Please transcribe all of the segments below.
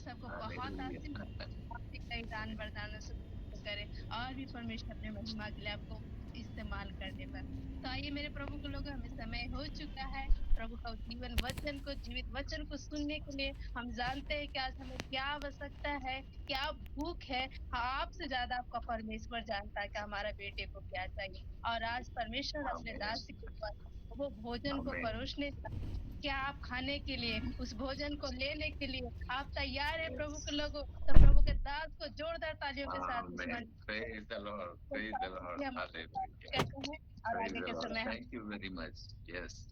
सबको बहुत आशीष हालेलुया। आपके कई दान वरदानों से करे और भी परमेश्वर अपने महिमा के लिए आपको इस्तेमाल करने पर। तो आइए मेरे प्रभु के लोग, हमें समय हो चुका है प्रभु का जीवन वचन को, जीवित वचन को सुनने के लिए। हम जानते हैं कि आज हमें क्या आवश्यकता है, क्या भूख है। हाँ, आपसे ज्यादा आपका परमेश्वर जानता है कि हमारा बेटे को क्या चाहिए। और आज परमेश्वर अपने आमेन। दास के ऊपर वो भोजन को आमेन। परोसने, क्या आप खाने के लिए, उस भोजन को लेने के लिए आप तैयार है प्रभु यस। के लोगों? तो प्रभु के दास को जोरदार तालियों के साथ इस आमेन। मंच प्रेज द लॉर्ड, को प्रेज द लॉर्ड। हम हालेलुया। कहते हैं और प्रेज आगे द के लॉर्ड। समय हम thank you very much. Yes.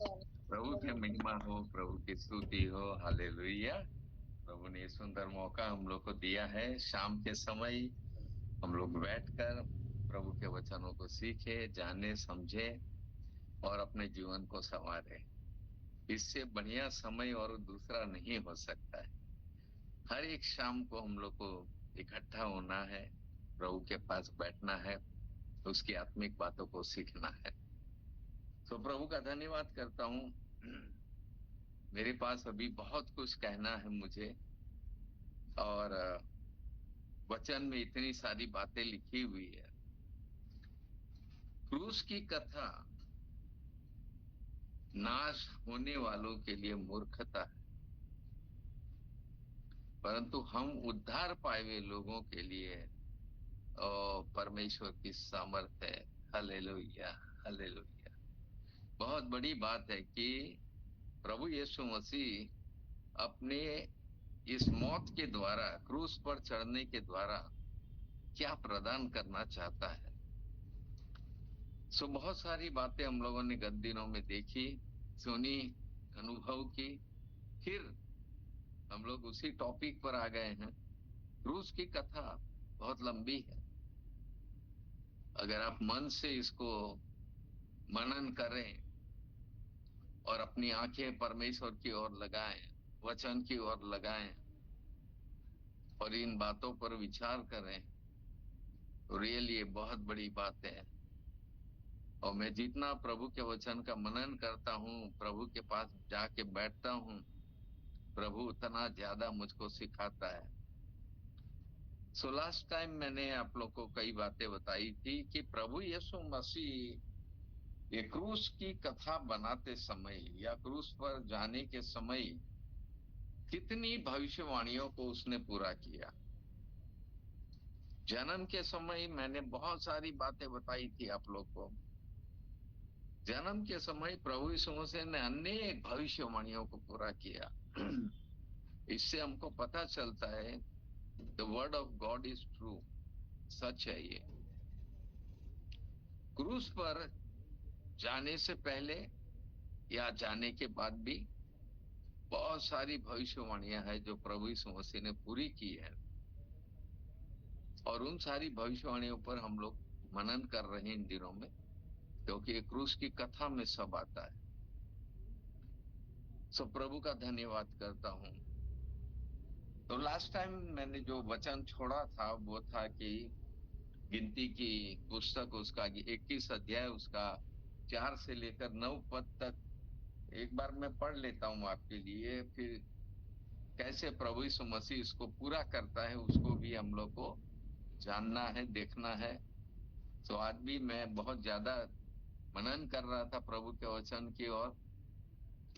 प्रभु की महिमा हो, प्रभु की स्तुति हो। हालेलुया। प्रभु ने ये सुंदर मौका हम लोग को दिया है, शाम के समय हम लोग बैठकर प्रभु के वचनों को सीखे, जाने, समझे और अपने जीवन को संवारे। इससे बढ़िया समय और दूसरा नहीं हो सकता है। हर एक शाम को हम लोग को इकट्ठा होना है, प्रभु के पास बैठना है, उसकी आत्मिक बातों को सीखना है। तो प्रभु का धन्यवाद करता हूँ। मेरे पास अभी बहुत कुछ कहना है मुझे, और वचन में इतनी सारी बातें लिखी हुई है। क्रूस की कथा नाश होने वालों के लिए मूर्खता है, परंतु हम उद्धार पाए हुए लोगों के लिए परमेश्वर की सामर्थ है। हालेलुया। हालेलुया। बहुत बड़ी बात है कि प्रभु यीशु मसीह अपने इस मौत के द्वारा, क्रूस पर चढ़ने के द्वारा क्या प्रदान करना चाहता है। सो बहुत सारी बातें हम लोगों ने गत दिनों में देखी, सुनी, अनुभव की। फिर हम लोग उसी टॉपिक पर आ गए हैं। क्रूस की कथा बहुत लंबी है। अगर आप मन से इसको मनन करें और अपनी आंखें परमेश्वर की ओर लगाएं, वचन की ओर लगाएं और इन बातों पर विचार करें, तो रियली ये बहुत बड़ी बात है। और मैं जितना प्रभु के वचन का मनन करता हूँ, प्रभु के पास जाके बैठता हूँ, प्रभु उतना ज्यादा मुझको सिखाता है। सो लास्ट टाइम मैंने आप लोग को कई बातें बताई थी कि प्रभु यीशु मसीह ये क्रूस की कथा बनाते समय या क्रूस पर जाने के समय कितनी भविष्यवाणियों को उसने पूरा किया। जन्म के समय मैंने बहुत सारी बातें बताई थी आप लोग को। जन्म के समय प्रभु यीशु मसीह ने अनेक भविष्यवाणियों को पूरा किया। इससे हमको पता चलता है the word of God is true, सच है ये। क्रूस पर जाने से पहले या जाने के बाद भी बहुत सारी भविष्यवाणियां हैं जो प्रभु यीशु मसीह ने पूरी की है, और उन सारी भविष्यवाणियों पर हम लोग मनन कर रहे हैं इन दिनों में, क्योंकि ये क्रूस की कथा में सब आता है। सो प्रभु का धन्यवाद करता हूँ। तो लास्ट टाइम मैंने जो वचन छोड़ा था वो था कि गिनती की पुस्तक उसका 21 अध्याय, उसका 4 से लेकर 9 पद तक एक बार मैं पढ़ लेता हूँ आपके लिए। फिर कैसे प्रभु यीशु मसीह इसको पूरा करता है उसको भी हम लोग को जानना है, देखना है। तो आज भी मैं बहुत ज्यादा मनन कर रहा था प्रभु के वचन की ओर,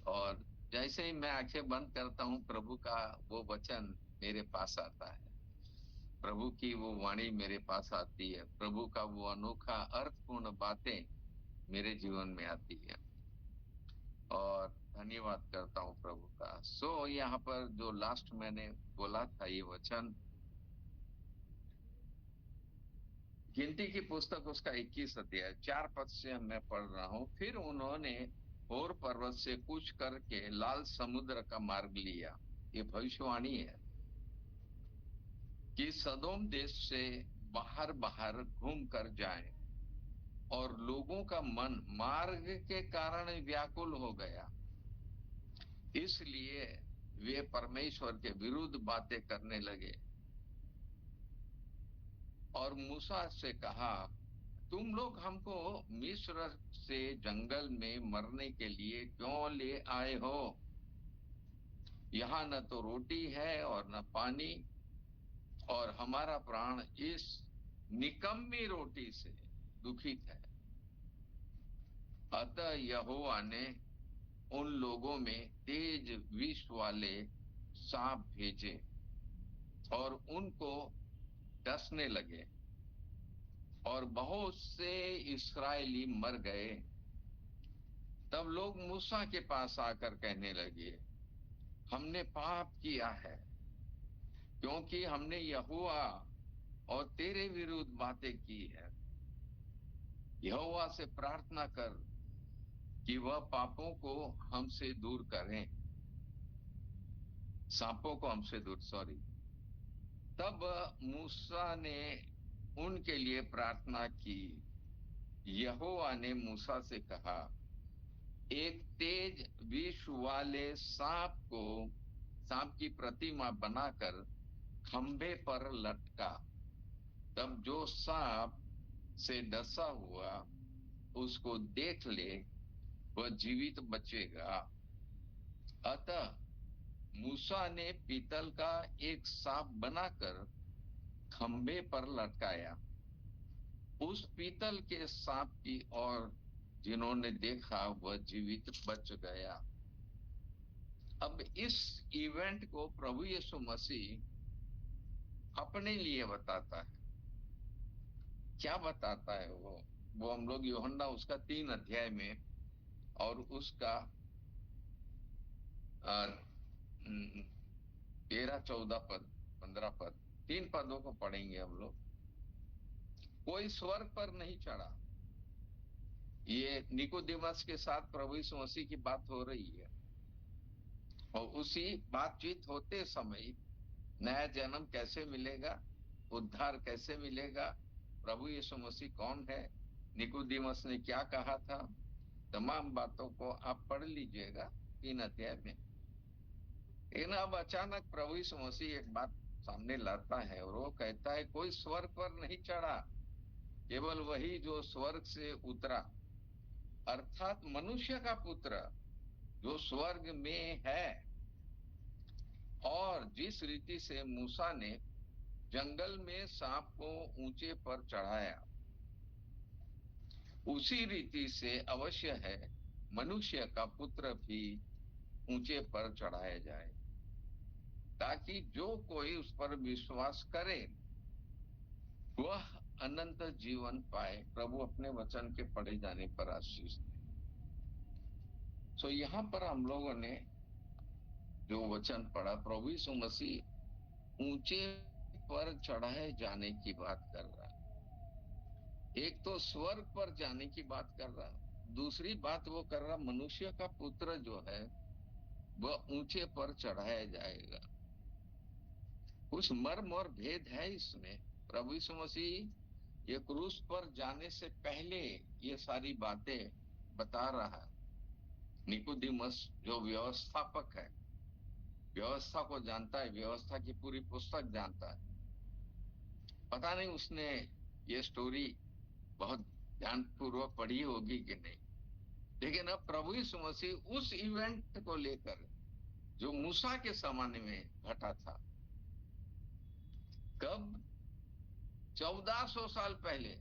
और जैसे ही मैं आंखें बंद करता हूँ प्रभु का वो वचन मेरे पास आता है, प्रभु की वो वाणी मेरे पास आती है, प्रभु का वो अनोखा अर्थपूर्ण बातें मेरे जीवन में आती है, और धन्यवाद करता हूँ प्रभु का। सो यहाँ पर जो लास्ट मैंने बोला था ये वचन, गिनती की पुस्तक उसका 21 अध्याय 4 पद से मैं पढ़ रहा हूँ। फिर उन्होंने होर पर्वत से कूच करके लाल समुद्र का मार्ग लिया। ये भविष्यवाणी है कि सदोम देश से बाहर बाहर घूम कर जाए, और लोगों का मन मार्ग के कारण व्याकुल हो गया, इसलिए वे परमेश्वर के विरुद्ध बातें करने लगे और मूसा से कहा, तुम लोग हमको मिस्र से जंगल में मरने के लिए क्यों ले आए हो? यहाँ न तो रोटी है और न पानी, और हमारा प्राण इस निकम्मी रोटी से दुखित है। अतः यहोवा ने उन लोगों में तेज विष वाले सांप भेजे और उनको डसने लगे, और बहुत से इस्राएली मर गए। तब लोग मूसा के पास आकर कहने लगे, हमने पाप किया है, क्योंकि हमने यहोवा और तेरे विरुद्ध बातें की है। यहोवा से प्रार्थना कर कि वह पापों को हमसे दूर करें, सांपों को हमसे दूर, सॉरी। तब मूसा ने उनके लिए प्रार्थना की। यहोवा ने मूसा से कहा, एक तेज विष वाले सांप की प्रतिमा बनाकर खंभे पर लटका। तब जो सांप से डसा हुआ उसको देख ले, वह जीवित बचेगा। अतः मूसा ने पीतल का एक सांप बनाकर खंभे पर लटकाया। उस पीतल के सांप की ओर जिन्होंने देखा वह जीवित बच गया। अब इस इवेंट को प्रभु यीशु मसीह अपने लिए बताता है। क्या बताता है वो हम लोग यूहन्ना उसका 3 अध्याय में और उसका 13, 14 पद, 15 पद, 3 पदों को पढ़ेंगे हम लोग। कोई स्वर्ग पर नहीं चढ़ा। ये निकोदेमस के साथ प्रभु यीशु मसीह की बात हो रही है, और उसी बातचीत होते समय नया जन्म कैसे मिलेगा, उद्धार कैसे मिलेगा, प्रभु यीशु मसीह कौन है, निकोदेमस ने क्या कहा था, तमाम बातों को आप पढ़ लीजिएगा 3 अध्याय में। लेकिन अब अचानक प्रभु यीशु मसीह एक बात सामने लाता है, और वो कहता है कोई स्वर्ग पर नहीं चढ़ा, केवल वही जो स्वर्ग से उतरा, अर्थात मनुष्य का पुत्र जो स्वर्ग में है। और जिस रीति से मूसा ने जंगल में सांप को ऊंचे पर चढ़ाया, उसी रीति से अवश्य है मनुष्य का पुत्र भी ऊंचे पर चढ़ाया जाए, ताकि जो कोई उस पर विश्वास करे वह अनंत जीवन पाए। प्रभु अपने वचन के पढ़े जाने पर आशीष दे। सो यहाँ पर हम लोगों ने जो वचन पढ़ा, प्रभु यीशु मसीह ऊंचे पर चढ़ाए जाने की बात कर रहा है। एक तो स्वर्ग पर जाने की बात कर रहा, दूसरी बात वो कर रहा मनुष्य का पुत्र जो है वह ऊंचे पर चढ़ाया जाएगा। कुछ मर्म और भेद है इसमें। प्रभु यीशु मसीह ये क्रूस पर जाने से पहले ये सारी बातें बता रहा है। निकोदेमस जो व्यवस्थापक है, व्यवस्था को जानता है, व्यवस्था की पूरी पुस्तक जानता है, पता नहीं उसने ये स्टोरी बहुत ध्यानपूर्वक पढ़ी होगी कि नहीं, लेकिन अब प्रभु यीशु मसीह उस इवेंट को लेकर जो मूसा के जमाने में घटा था, कब 1400 साल पहले,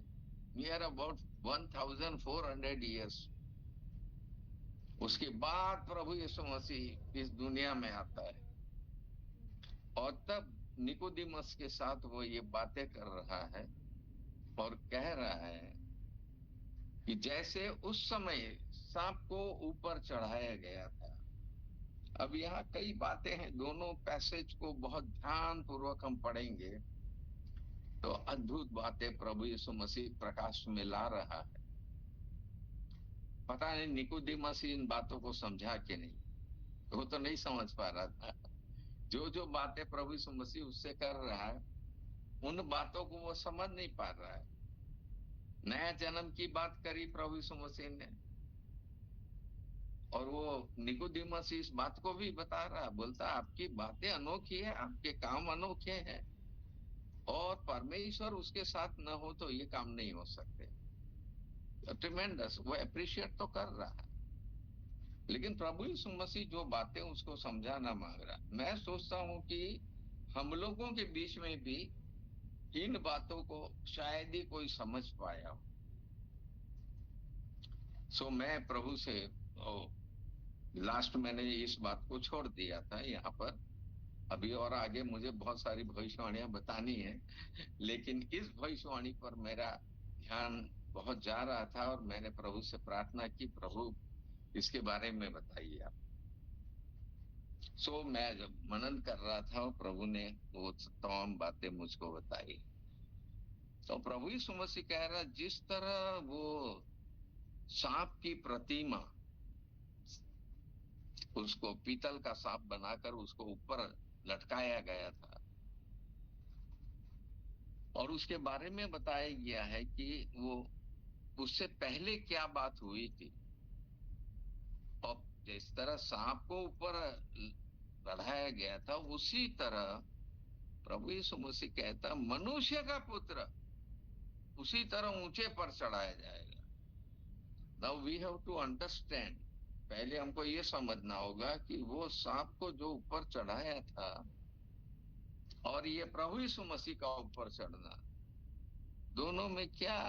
नियर अबाउट 1400 ईयर्स, उसके बाद प्रभु यीशु मसीह इस दुनिया में आता है। और तब निकोदेमस के साथ वो ये बातें कर रहा है और कह रहा है कि जैसे उस समय सांप को ऊपर चढ़ाया गया था। अब यहाँ कई बातें हैं, दोनों पैसेज को बहुत ध्यान पूर्वक हम पढ़ेंगे तो अद्भुत बातें प्रभु यीशु मसीह प्रकाश में ला रहा है। पता नहीं निकोदेमस इन बातों को समझा कि नहीं, वो तो नहीं समझ पा रहा था। जो बातें प्रभु यीशु मसीह उससे कर रहा है उन बातों को वो समझ नहीं पा रहा है। नया जन्म की बात करी प्रभु यीशु मसीह ने, और वो निकोदेमस इस बात को भी बता रहा, बोलता आपकी बातें अनोखी है, आपके काम अनोखे हैं, और परमेश्वर उसके साथ न हो तो ये काम नहीं हो सकते। ट्रिमेंडस, वो अप्रिशिएट तो कर रहा है। लेकिन प्रभु यीशु मसीह जो बातें उसको समझाना मांग रहा, मैं सोचता हूँ कि हम लोगों के बीच में भी इन बातों को शायद ही कोई समझ पाया हो। सो मैं प्रभु से लास्ट मैंने इस बात को छोड़ दिया था यहाँ पर। अभी और आगे मुझे बहुत सारी भविष्यवाणियां बतानी है, लेकिन इस भविष्यवाणी पर मेरा ध्यान बहुत जा रहा था और मैंने प्रभु से प्रार्थना की, प्रभु इसके बारे में बताइए आप। सो मैं जब मनन कर रहा था और प्रभु ने वो तमाम बातें मुझको बताई, तो प्रभु यीशु मसीह कह रहा, जिस तरह वो सांप की प्रतिमा, उसको पीतल का सांप बनाकर उसको ऊपर लटकाया गया था और उसके बारे में बताया गया है कि वो उससे पहले क्या बात हुई थी, और जिस तरह सांप को ऊपर बढ़ाया गया था उसी तरह प्रभु यीशु मसीह कहता, मनुष्य का पुत्र उसी तरह ऊंचे पर चढ़ाया जाएगा। Now we have to understand, पहले हमको ये समझना होगा कि वो सांप को जो ऊपर चढ़ाया था और ये प्रभु यीशु मसीह का ऊपर चढ़ना, दोनों में क्या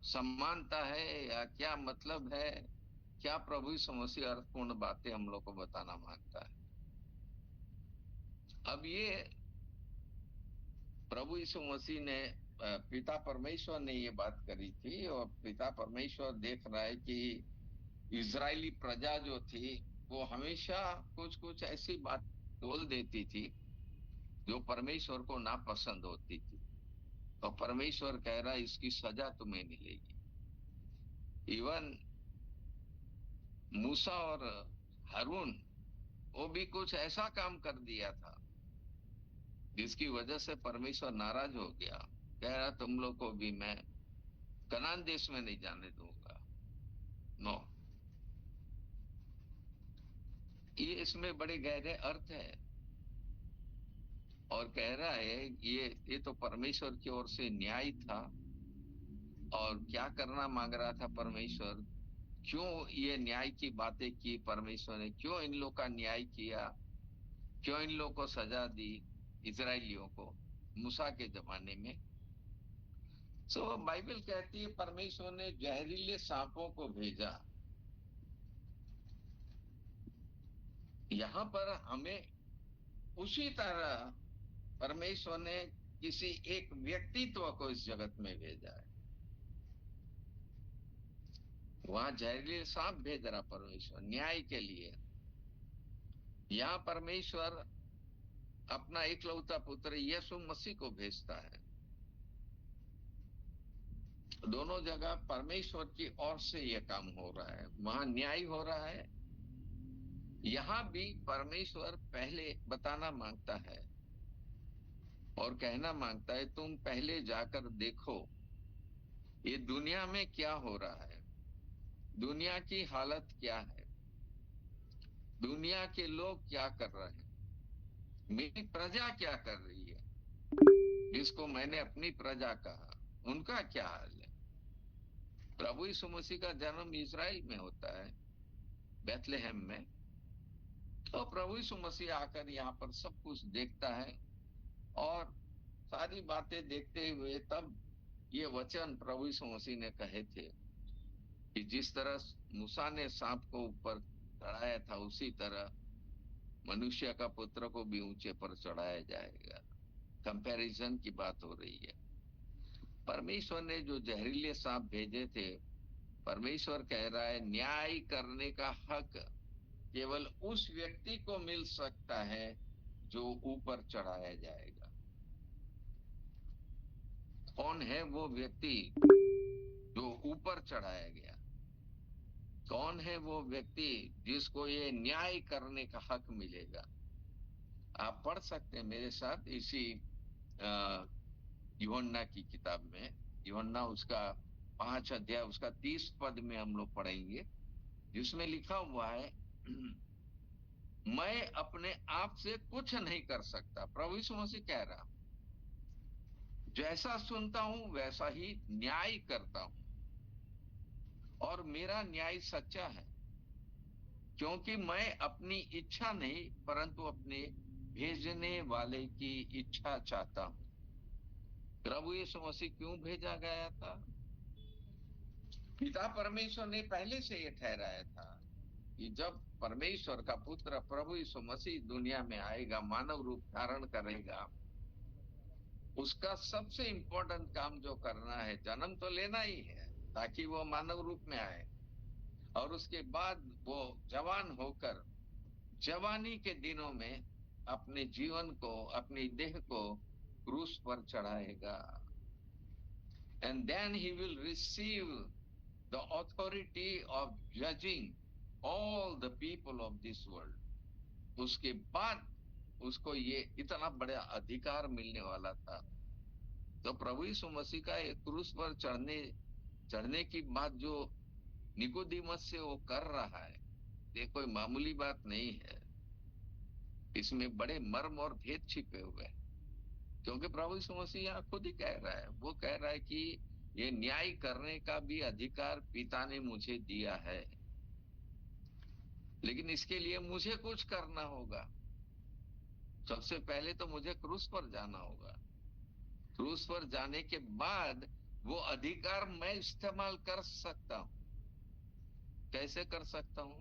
समानता है या क्या मतलब है, क्या प्रभु यीशु मसीह अर्थपूर्ण बातें हम लोग को बताना मांगता है। अब ये प्रभु यीशु मसीह ने, पिता परमेश्वर ने ये बात करी थी और पिता परमेश्वर देख रहा है कि इजरायली प्रजा जो थी वो हमेशा कुछ कुछ ऐसी बात बोल देती थी जो परमेश्वर को नापसंद होती थी, तो परमेश्वर कह रहा इसकी सजा तुम्हें मिलेगी। इवन मूसा और हारून, वो भी कुछ ऐसा काम कर दिया था जिसकी वजह से परमेश्वर नाराज हो गया, कह रहा तुम लोग को भी मैं कनान देश में नहीं जाने दूंगा। नो, ये इसमें बड़े गहरे अर्थ है और कह रहा है ये तो परमेश्वर की ओर से न्याय था। और क्या करना मांग रहा था परमेश्वर, क्यों ये न्याय की बातें की परमेश्वर ने, क्यों इन लोग का न्याय किया, क्यों इन लोग को सजा दी इजरायलियों को मूसा के जमाने में। सो बाइबल कहती है परमेश्वर ने जहरीले सांपों को भेजा। यहाँ पर हमें उसी तरह परमेश्वर ने किसी एक व्यक्तित्व को इस जगत में भेजा है। वहां जहरीले सांप भेज रहा परमेश्वर न्याय के लिए, यहाँ परमेश्वर अपना इकलौता पुत्र यीशु मसीह को भेजता है। दोनों जगह परमेश्वर की ओर से यह काम हो रहा है, वहां न्याय हो रहा है, यहाँ भी परमेश्वर पहले बताना मांगता है और कहना मांगता है तुम पहले जाकर देखो ये दुनिया में क्या हो रहा है, दुनिया की हालत क्या है, दुनिया के लोग क्या कर रहे हैं, मेरी प्रजा क्या कर रही है, जिसको मैंने अपनी प्रजा कहा उनका क्या हाल है। प्रभु यीशु मसीह का जन्म इजराइल में होता है, बेथलेहम में, तो प्रभु यीशु मसीह आकर यहाँ पर सब कुछ देखता है और सारी बातें देखते हुए तब ये वचन प्रभु यीशु मसीह ने कहे थे कि जिस तरह मूसा ने सांप को ऊपर चढ़ाया था उसी तरह मनुष्य का पुत्र को भी ऊंचे पर चढ़ाया जाएगा। कंपैरिजन की बात हो रही है। परमेश्वर ने जो जहरीले सांप भेजे थे, परमेश्वर कह रहा है न्याय करने का हक केवल उस व्यक्ति को मिल सकता है जो ऊपर चढ़ाया जाएगा। कौन है वो व्यक्ति जो ऊपर चढ़ाया गया, कौन है वो व्यक्ति जिसको ये न्याय करने का हक मिलेगा। आप पढ़ सकते हैं मेरे साथ इसी यूहन्ना की किताब में, यूहन्ना उसका 5 अध्याय उसका 30 पद में हम लोग पढ़ेंगे, जिसमें लिखा हुआ है मैं अपने आप से कुछ नहीं कर सकता। प्रभु यीशु मसीह कह रहा, जैसा सुनता हूं वैसा ही न्याय करता हूं और मेरा न्याय सच्चा है। क्योंकि मैं अपनी इच्छा नहीं परंतु अपने भेजने वाले की इच्छा चाहता हूं। प्रभु यीशु मसीह क्यों भेजा गया था? पिता परमेश्वर ने पहले से ये ठहराया था कि जब परमेश्वर का पुत्र प्रभु यीशु मसीह दुनिया में आएगा, मानव रूप धारण करेगा, उसका सबसे इंपॉर्टेंट काम जो करना है, जन्म तो लेना ही है ताकि वो मानव रूप में आए, और उसके बाद वो जवान होकर जवानी के दिनों में अपने जीवन को, अपनी देह को क्रूस पर चढ़ाएगा। And then he will receive the authority of judging all the people of this world. उसके बाद उसको ये इतना बड़ा अधिकार मिलने वाला था। तो प्रभु यीशु मसीह का एक क्रूस पर चढ़ने की बात जो निकोदेमस से वो कर रहा है, ये कोई मामूली बात नहीं है। इसमें बड़े मर्म और भेद छिपे हुए हैं, क्योंकि प्रभु यीशु मसीह यहाँ खुद ही कह रहा है, वो कह रहा है कि ये न्याय करने का भी अधिकार पिता ने मुझे दिया है, लेकिन इसके लिए मुझे कुछ करना होगा। सबसे पहले तो मुझे क्रूस पर जाना होगा। क्रूस पर जाने के बाद वो अधिकार मैं इस्तेमाल कर सकता हूं। कैसे कर सकता हूं?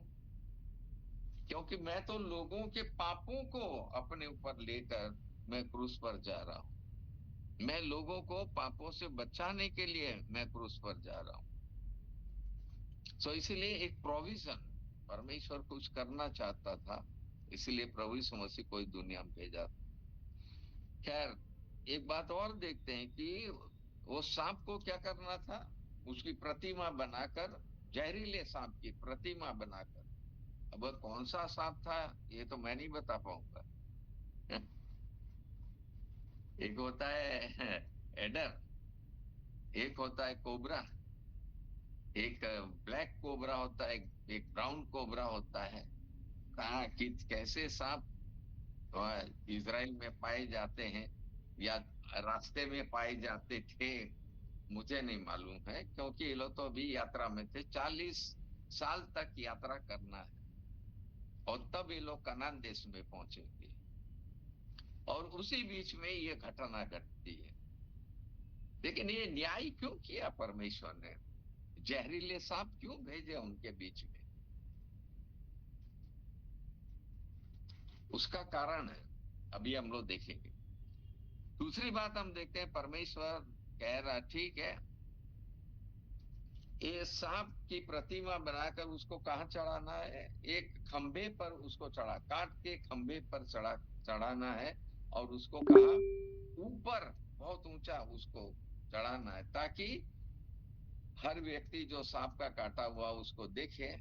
क्योंकि मैं तो लोगों के पापों को अपने ऊपर लेकर मैं क्रूस पर जा रहा हूं। मैं लोगों को पापों से बचाने के लिए मैं क्रूस पर जा रहा हूं। सो इसलिए एक प्रोविजन परमेश्वर कुछ करना चाहता था, इसलिए प्रभु यीशु मसीह को इस दुनिया में भेजा। खैर, एक बात और देखते हैं कि वो सांप को क्या करना था? उसकी प्रतिमा बनाकर, जहरीले सांप की प्रतिमा बनाकर। अब कौन सा सांप था ये तो मैं नहीं बता पाऊंगा। एक होता है एडर, एक होता है कोबरा, एक ब्लैक कोबरा होता है, एक ब्राउन कोबरा होता है। कहाँ कि कैसे सांप इजराइल में पाए जाते हैं या रास्ते में पाए जाते थे, मुझे नहीं मालूम है, क्योंकि ये लोग तो अभी यात्रा में थे। 40 साल तक यात्रा करना है और तब ये लोग कनान देश में पहुंचेंगे, और उसी बीच में ये घटना घटती है। लेकिन ये न्याय क्यों किया परमेश्वर ने? जहरीले सांप क्यों भेजे उनके बीच में? उसका कारण है, अभी हम लोग देखेंगे। दूसरी बात हम देखते हैं, परमेश्वर कह रहा ठीक है, ये सांप की प्रतिमा बनाकर उसको कहाँ चढ़ाना है? एक खंबे पर उसको काट के खंबे पर चढ़ाना है, और उसको कहा ऊपर, बहुत ऊंचा उसको चढ़ाना है, ताकि हर व्यक्ति जो सांप का काटा हुआ उसको देखे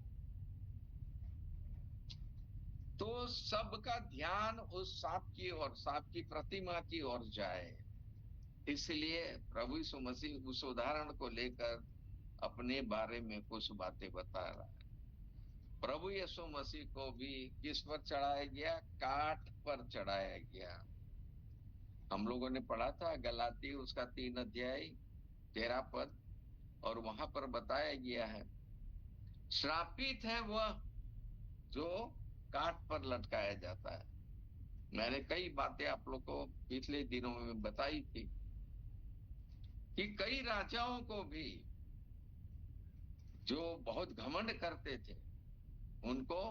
तो सबका ध्यान उस सांप की और सांप की प्रतिमा की ओर जाए। इसलिए प्रभु यीशु मसीह उस उदाहरण को लेकर अपने बारे में कुछ बातें बता रहा है। प्रभु यीशु मसीह को भी किस पर चढ़ाया गया? काठ पर चढ़ाया गया। हम लोगों ने पढ़ा था गलाती उसका 3 अध्याय 13 पद, और वहां पर बताया गया है, श्रापित है वह जो काठ पर लटकाया जाता है। मैंने कई बातें आप लोग को पिछले दिनों में बताई थी कि कई राजाओं को भी जो बहुत घमंड करते थे, उनको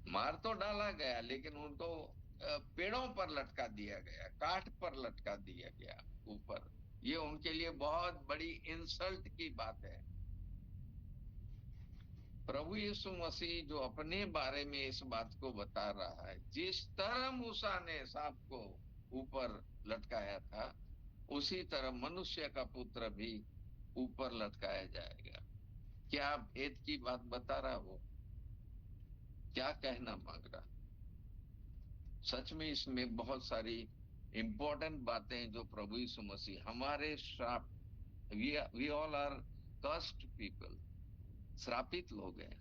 मार तो डाला गया, लेकिन उनको पेड़ों पर लटका दिया गया, काठ पर लटका दिया गया ऊपर। ये उनके लिए बहुत बड़ी इंसल्ट की बात है। प्रभु यीशु मसीह जो अपने बारे में इस बात को बता रहा है, जिस तरह मूसा ने सांप को ऊपर लटकाया था, उसी तरह मनुष्य का पुत्र भी ऊपर लटकाया जाएगा। क्या भेद की बात बता रहा वो? क्या कहना मांग रहा? सच में इसमें बहुत सारी इंपॉर्टेंट बातें हैं जो प्रभु यीशु मसीह हमारे श्राप, we all are cursed people, श्रापित लोग हैं।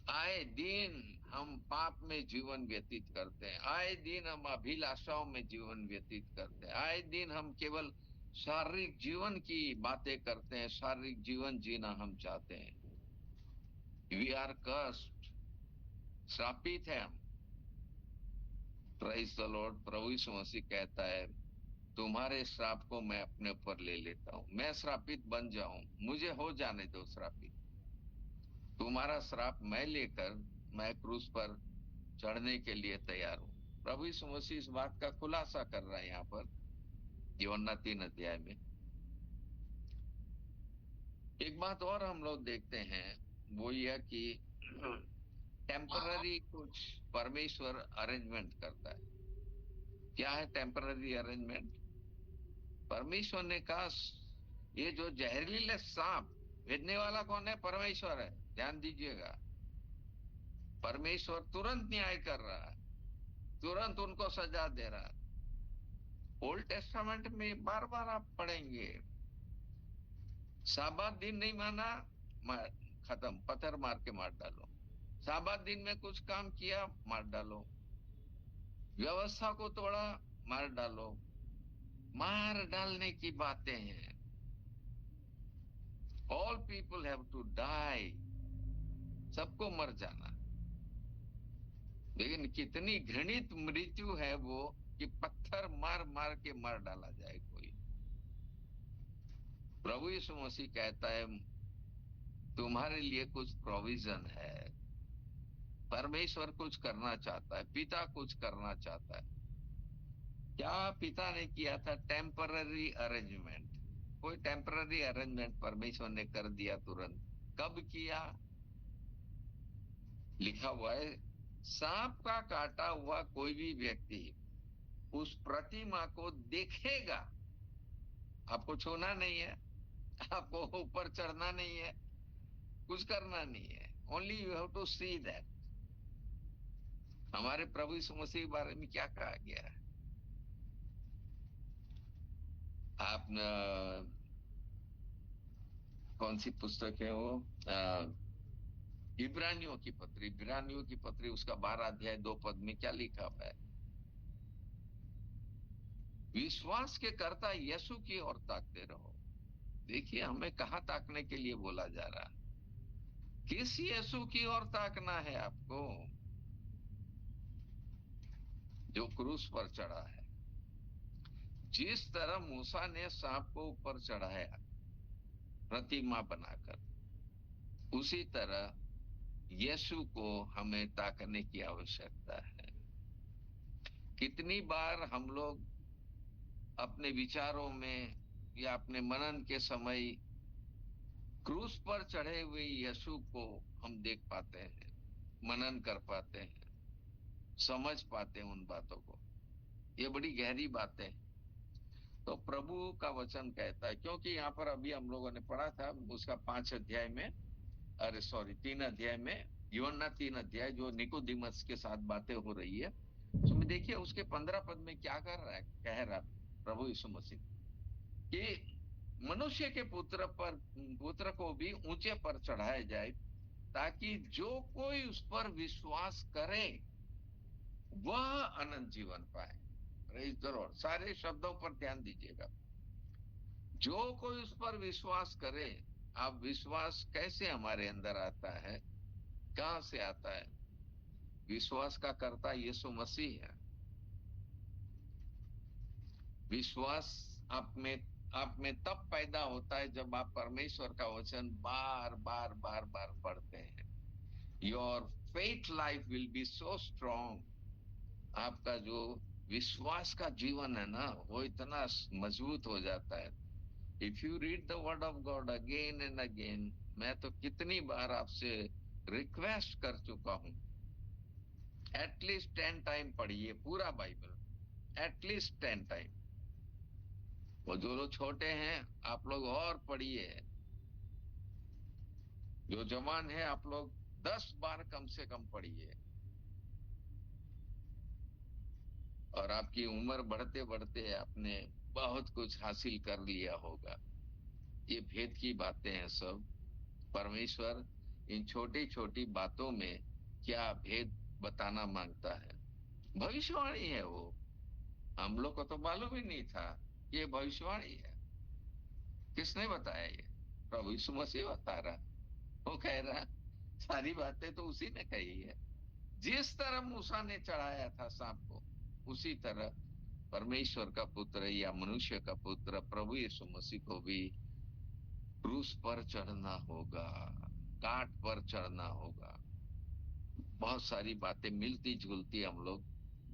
आए दिन हम पाप में जीवन व्यतीत करते हैं, आए दिन हम अभिलाषाओं में जीवन व्यतीत करते हैं, आए दिन हम केवल शारीरिक जीवन की बातें करते हैं, शारीरिक जीवन जीना हम चाहते हैं। वी आर कर्स्ड, श्रापित है हम। Praise the Lord. प्रभु यीशु मसीह कहता है तुम्हारे श्राप को मैं अपने ऊपर ले लेता हूं, मैं श्रापित बन जाऊं, मुझे हो जाने दो श्रापित। तुम्हारा श्राप मैं लेकर मैं क्रूस पर चढ़ने के लिए तैयार हूं। प्रभु यीशु मसीह इस बात का खुलासा कर रहा है यहाँ पर यूहन्ना 3 अध्याय में। एक बात और हम लोग देखते हैं, वो यह कि टेम्पररी कुछ परमेश्वर अरेंजमेंट करता है। क्या है टेम्पररी अरेंजमेंट? परमेश्वर ने कहा ये जो जहरीले सांप भेजने वाला कौन है? परमेश्वर है। ध्यान दीजिएगा, परमेश्वर तुरंत न्याय कर रहा है, तुरंत उनको सजा दे रहा है। ओल्ड टेस्टामेंट में बार बार आप पढ़ेंगे, साबात दिन नहीं माना, खत्म, पत्थर मार के मार डालो। साबात दिन में कुछ काम किया, मार डालो। व्यवस्था को तोड़ा, मार डालो। मार डालने की बातें हैं। All people have to die, सबको मर जाना। लेकिन कितनी घृणित मृत्यु है वो कि पत्थर मार मार के मार डाला जाए कोई। प्रभु यीशु मसीह कहता है तुम्हारे लिए कुछ प्रोविजन है। परमेश्वर कुछ करना चाहता है, पिता कुछ करना चाहता है। क्या पिता ने किया था? Temporary arrangement. कोई टेम्पररी अरेंजमेंट परमेश्वर ने कर दिया तुरंत। कब किया? लिखा हुआ है सांप का काटा हुआ कोई भी व्यक्ति उस प्रतिमा को देखेगा। आपको छूना नहीं है, आपको ऊपर चढ़ना नहीं है, कुछ करना नहीं है। Only you have to see that. हमारे प्रभु यीशु मसीह के बारे में क्या कहा गया है? आप कौन सी पुस्तक है वो? इब्रानियों की पत्री, इब्रानियों की पत्री उसका 12 अध्याय 2 पद में क्या लिखा हुआ है? विश्वास के कर्ता यीशु की ओर ताकते रहो। देखिए हमें कहाँ ताकने के लिए बोला जा रहा है? किस यीशु की ओर ताकना है आपको? जो क्रूस पर चढ़ा है। जिस तरह मूसा ने सांप को ऊपर चढ़ाया प्रतिमा बनाकर, उसी तरह यीशु को हमें ताकने की आवश्यकता है। कितनी बार हम लोग अपने विचारों में या अपने मनन के समय क्रूस पर चढ़े हुए यीशु को हम देख पाते हैं, मनन कर पाते हैं, समझ पाते हैं उन बातों को। ये बड़ी गहरी बातें हैं। तो प्रभु का वचन कहता है, क्योंकि यहाँ पर अभी हम लोगों ने पढ़ा था उसका 5 अध्याय में, अरे सॉरी 3 अध्याय में, यूहन्ना 3 अध्याय जो निकोदिमस के साथ बातें हो रही है, उसमें देखिए उसके 15 पद में क्या कर रहा है, कह रहा प्रभु यीशु मसीह कि मनुष्य के पुत्र को भी ऊंचे पर चढ़ाया जाए, ताकि जो कोई उस पर विश्वास करे वह अनंत जीवन पाए। Praise the Lord. सारे शब्दों पर ध्यान दीजिएगा। जो कोई उस पर विश्वास करे। अब विश्वास कैसे हमारे अंदर आता है, कहां से आता है? विश्वास का कर्ता यीशु मसीह है। विश्वास आप में तब पैदा होता है जब आप परमेश्वर का वचन बार बार बार बार पढ़ते हैं। Your faith life will be so strong. आपका जो विश्वास का जीवन है ना, वो इतना मजबूत हो जाता है। If you read the word of God again and again, मैं तो कितनी बार आपसे रिक्वेस्ट कर चुका हूं, एटलीस्ट 10 टाइम पढ़िए पूरा बाइबल, एटलीस्ट 10 टाइम। वो जो लोग छोटे हैं आप लोग और पढ़िए, जो जवान है आप लोग 10 बार कम से कम पढ़िए। और आपकी उम्र बढ़ते बढ़ते आपने बहुत कुछ हासिल कर लिया होगा। ये भेद की बातें हैं सब। परमेश्वर इन छोटी छोटी बातों में क्या भेद बताना मांगता है। भविष्यवाणी है वो, हम लोग को तो मालूम ही नहीं था कि ये भविष्यवाणी है। किसने बताया? ये प्रभु यीशु मसीह बता रहा। वो कह रहा सारी बातें तो उसी ने कही है। जिस तरह मूसा ने चढ़ाया था सांप को, उसी तरह परमेश्वर का पुत्र या मनुष्य का पुत्र प्रभु यीशु मसीह को भी क्रूस पर चढ़ना होगा, काट पर चढ़ना होगा। बहुत सारी बातें मिलती जुलती हम लोग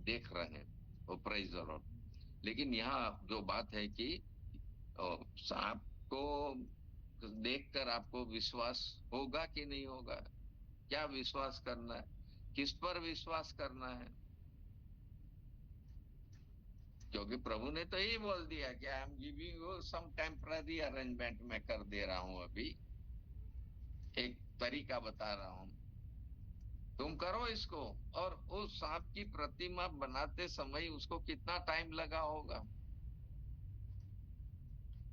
देख रहे हैं, वो प्रेज द लॉर्ड। लेकिन यहाँ जो बात है कि सांप को देखकर आपको विश्वास होगा कि नहीं होगा, क्या विश्वास करना है, किस पर विश्वास करना है। क्योंकि प्रभु ने तो यही बोल दिया कि I am giving you some temporary arrangement, मैं कर दे रहा हूं, अभी एक तरीका बता रहा हूं, तुम करो इसको। और उस सांप की प्रतिमा बनाते समय उसको कितना टाइम लगा होगा,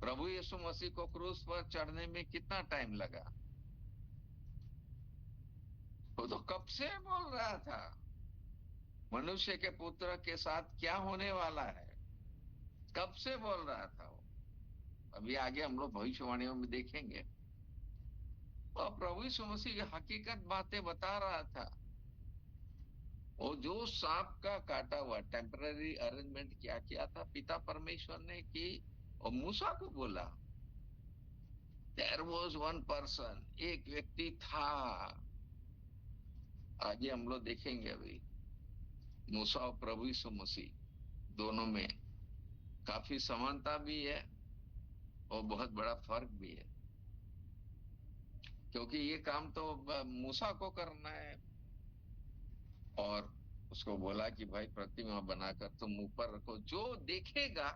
प्रभु यीशु मसीह को क्रूस पर चढ़ने में कितना टाइम लगा। वो तो कब से बोल रहा था मनुष्य के पुत्र के साथ क्या होने वाला है, कब से बोल रहा था वो। अभी आगे हम लोग भविष्यवाणियों में देखेंगे। और प्रभु यीशु मसीह हकीकत बातें बता रहा था। वो जो सांप का काटा हुआ टेम्पररी अरेंजमेंट क्या किया था पिता परमेश्वर ने, कि और मूसा को बोला, देयर वाज वन पर्सन, एक व्यक्ति था। आगे हम लोग देखेंगे अभी मूसा और प्रभु यीशु मसीह दोनों में काफी समानता भी है और बहुत बड़ा फर्क भी है। क्योंकि ये काम तो मूसा को करना है, और उसको बोला कि भाई प्रतिमा बनाकर तुम ऊपर रखो, जो देखेगा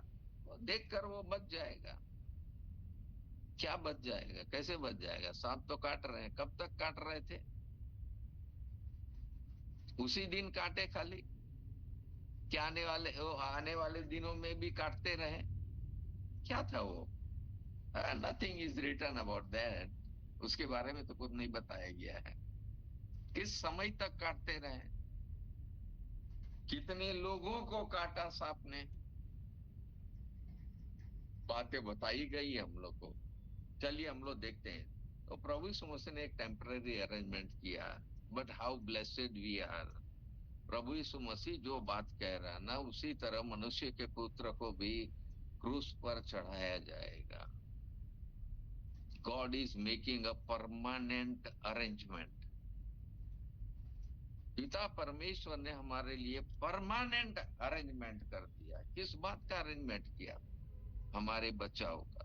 वो देखकर वो बच जाएगा। क्या बच जाएगा, कैसे बच जाएगा, सांप तो काट रहे हैं, कब तक काट रहे थे, उसी दिन काटे खाली, क्या आने वाले दिनों में भी काटते रहे, क्या था वो। Nothing is written about that, उसके बारे में तो कुछ नहीं बताया गया है। किस समय तक काटते रहे, कितने लोगों को काटा सांप ने, बातें बताई गई है हम लोग को। चलिए हम लोग देखते हैं। तो प्रभु यीशु मसीह ने एक टेम्पररी अरेंजमेंट किया, but how blessed we are. प्रभु यीशु मसीह जो बात कह रहा है ना, उसी तरह मनुष्य के पुत्र को भी क्रूस पर चढ़ाया जाएगा। God is making a permanent arrangement. पिता परमेश्वर ने हमारे लिए परमानेंट अरेंजमेंट कर दिया। किस बात का अरेंजमेंट किया, हमारे बचाव का।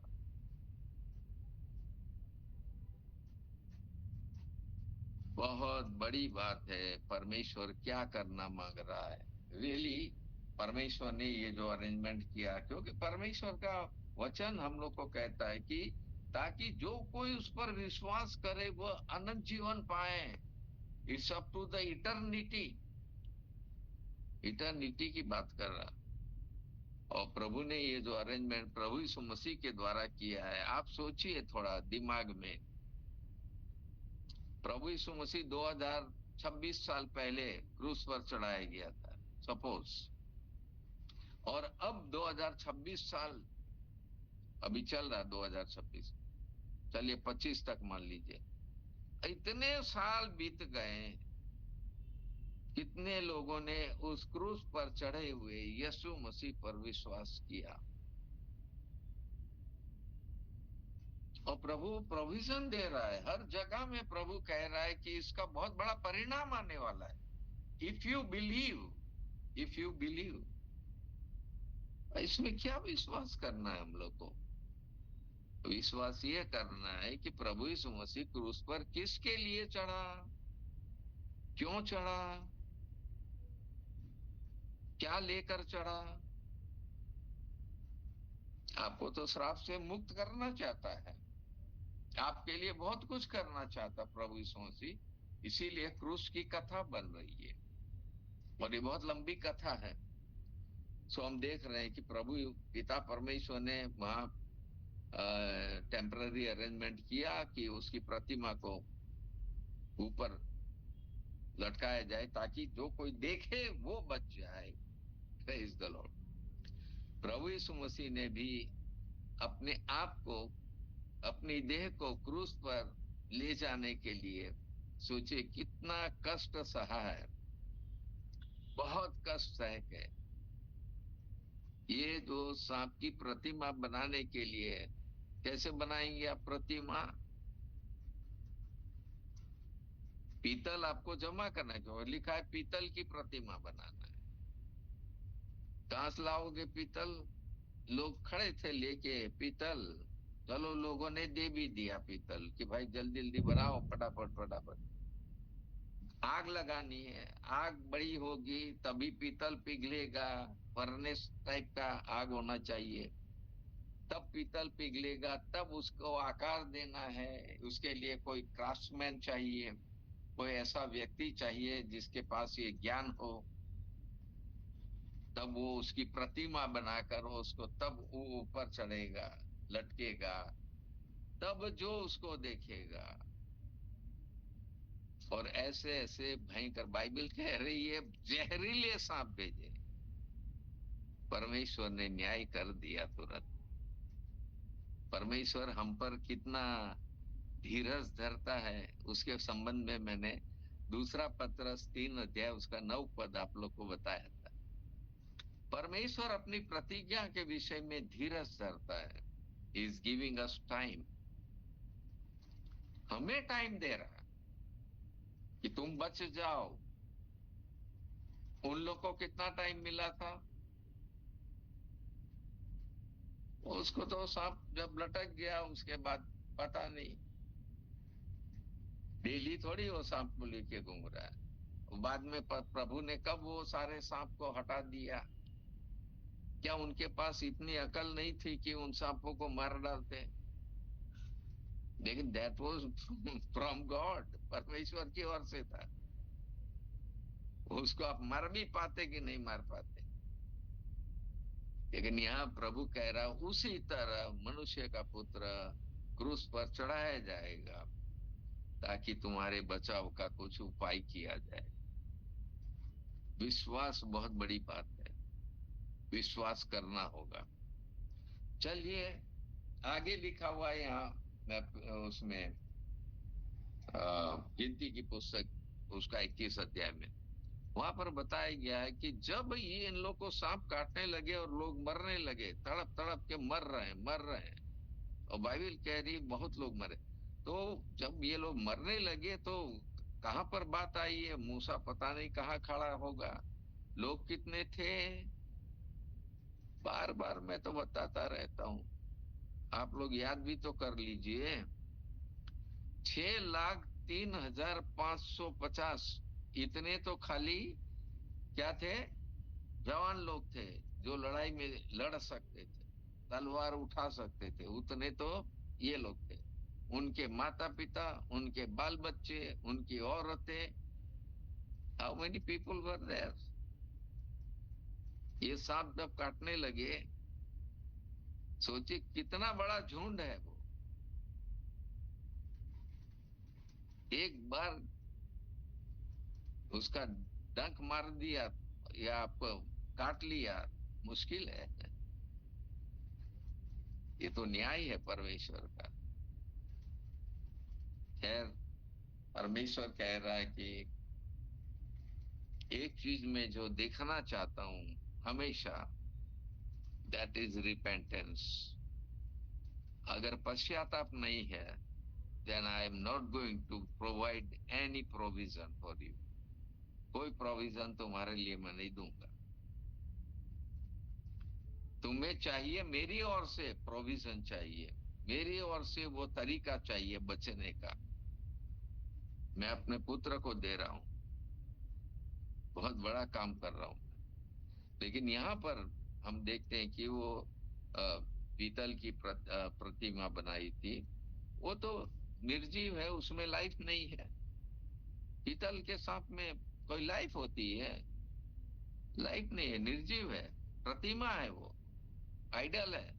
बहुत बड़ी बात है, परमेश्वर क्या करना मांग रहा है। रियली परमेश्वर ने ये जो अरेंजमेंट किया, क्योंकि परमेश्वर का वचन हम लोग को कहता है कि ताकि जो कोई उस पर विश्वास करे वह अनंत जीवन पाए। It's up to the eternity, eternity की बात कर रहा। और प्रभु ने ये जो अरेंजमेंट प्रभु यीशु मसीह के द्वारा किया है, आप सोचिए थोड़ा दिमाग में। प्रभु यीशु मसीह 2026 साल पहले क्रूस पर चढ़ाया गया था, सपोज, और अब 2026 साल अभी चल रहा, 2026, चलिए 25 तक मान लीजिए, इतने साल बीत गए, कितने लोगों ने उस क्रूस पर चढ़े हुए यीशु मसीह पर विश्वास किया। और प्रभु प्रोविजन दे रहा है, हर जगह में प्रभु कह रहा है कि इसका बहुत बड़ा परिणाम आने वाला है। If you believe, if you believe, इसमें क्या विश्वास करना है हम लोग को। विश्वास ये करना है कि प्रभु यीशु मसीह क्रूस पर किसके लिए चढ़ा, क्यों चढ़ा, क्या लेकर चढ़ा। आपको तो श्राप से मुक्त करना चाहता है, आपके लिए बहुत कुछ करना चाहता प्रभु यीशु मसीह, इसीलिए क्रूस की कथा बन रही है। और ये बहुत लंबी कथा है। सो हम देख रहे हैं कि प्रभु पिता परमेश्वर ने वहां टेम्पररी अरेंजमेंट किया कि उसकी प्रतिमा को ऊपर लटकाया जाए, ताकि जो कोई देखे वो बच जाए। Praise the Lord. प्रभु यीशु मसीह ने भी अपने आप को, अपनी देह को क्रूस पर ले जाने के लिए सोचिए कितना कष्ट सहा है, बहुत कष्ट सह के ये जो सांप की प्रतिमा बनाने के लिए, कैसे बनाएंगे आप प्रतिमा? पीतल आपको जमा करना है, क्यों लिखा है पीतल की प्रतिमा बनाना है। कहां से लाओगे पीतल? लोग खड़े थे लेके पीतल, चलो लोगों ने दे भी दिया पीतल कि भाई जल्दी जल्दी बनाओ, फटाफट फटाफट। आग लगानी है, आग बड़ी होगी तभी पीतल पिघलेगा, फर्नेस टाइप का आग होना चाहिए, तब पीतल पिघलेगा, तब उसको आकार देना है। उसके लिए कोई क्राफ्ट्समैन चाहिए, कोई ऐसा व्यक्ति चाहिए जिसके पास ये ज्ञान हो, तब वो उसकी प्रतिमा बनाकर उसको, तब वो ऊपर चढ़ेगा, लटकेगा, तब जो उसको देखेगा। और ऐसे ऐसे भयंकर, बाइबल कह रही है जहरीले सांप भेजे, परमेश्वर ने न्याय कर दिया तुरंत। परमेश्वर हम पर कितना धीरज धरता है उसके संबंध में मैंने दूसरा पत्रस 3 अध्याय उसका 9 पद आप लोग को बताया था। परमेश्वर अपनी प्रतिज्ञा के विषय में धीरज धरता है, इज गिविंग अस टाइम, हमें टाइम दे रहा है कि तुम बच जाओ। उन लोग को कितना टाइम मिला था? उसको तो सांप जब लटक गया उसके बाद पता नहीं, डेली थोड़ी वो सांप को लेके घूम रहा है। बाद में प्रभु ने कब वो सारे सांप को हटा दिया? क्या उनके पास इतनी अकल नहीं थी कि उन सांपों को मार डालते? लेकिन दैट वाज फ्रॉम गॉड, परमेश्वर की ओर से था। उसको आप मार भी पाते कि नहीं मार पाते? लेकिन यहाँ प्रभु कह रहा उसी तरह मनुष्य का पुत्र क्रूस पर चढ़ाया जाएगा ताकि तुम्हारे बचाव का कुछ उपाय किया जाए। विश्वास बहुत बड़ी बात है, विश्वास करना होगा। चलिए आगे लिखा हुआ है यहाँ, मैं उसमें गिनती की पुस्तक उसका 21 अध्याय में वहां पर बताया गया है कि जब ये इन लोग को सांप काटने लगे और लोग मरने लगे, तड़प तड़प के मर रहे हैं, मर रहे हैं, और बाइबल कह रही बहुत लोग मरे, तो जब ये लोग मरने लगे तो कहां पर बात आई है? मूसा पता नहीं कहाँ खड़ा होगा। लोग कितने थे? बार बार मैं तो बताता रहता हूँ, आप लोग याद भी तो कर लीजिए। 6,03,550, इतने तो खाली क्या थे? जवान लोग थे जो लड़ाई में लड़ सकते थे, तलवार उठा सकते थे, उतने तो ये लोग थे। उनके माता पिता, उनके बाल बच्चे, उनकी औरतें, how many people were there? ये सांप जब काटने लगे, सोचिए कितना बड़ा झुंड है वो। एक बार उसका डंक मार दिया या आपको काट लिया, मुश्किल है। ये तो न्याय है परमेश्वर का। खैर, परमेश्वर कह रहा है कि एक चीज में जो देखना चाहता हूं हमेशा, दैट इज रिपेंटेंस। अगर पश्चाताप नहीं है, then I am not going to provide any provision for you. कोई प्रोविजन तुम्हारे लिए मैं नहीं दूंगा। तुम्हें चाहिए मेरी ओर से प्रोविजन, चाहिए मेरी ओर से वो तरीका चाहिए बचने का, मैं अपने पुत्र को दे रहा हूं, बहुत बड़ा काम कर रहा हूं। लेकिन यहाँ पर हम देखते हैं कि वो पीतल की प्रतिमा बनाई थी, वो तो निर्जीव है, उसमें लाइफ नहीं है। पीतल के सांप में कोई लाइफ होती है? लाइफ नहीं है, निर्जीव है, प्रतिमा है वो, आइडल है।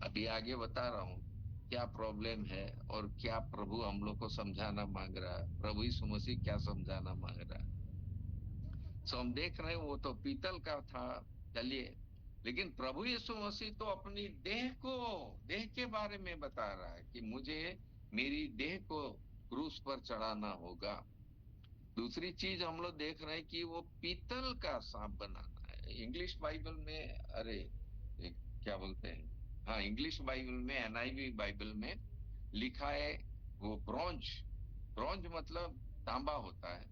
अभी आगे बता रहा हूँ क्या प्रॉब्लम है और क्या प्रभु हम लोग को समझाना मांग रहा है, प्रभु यीशु मसीह क्या समझाना मांग रहा है। सो हम देख रहे हैं वो तो पीतल का था। चलिए, लेकिन प्रभु यीशु मसीह तो अपनी देह को, देह के बारे में बता रहा है कि मुझे मेरी देह को क्रूस पर चढ़ाना होगा। दूसरी चीज हम लोग देख रहे हैं कि वो पीतल का सांप बनाना है। इंग्लिश बाइबल में, अरे क्या बोलते हैं, हाँ, इंग्लिश बाइबल में, एनआईवी बाइबल में लिखा है वो ब्रॉन्ज। ब्रॉन्ज मतलब तांबा होता है,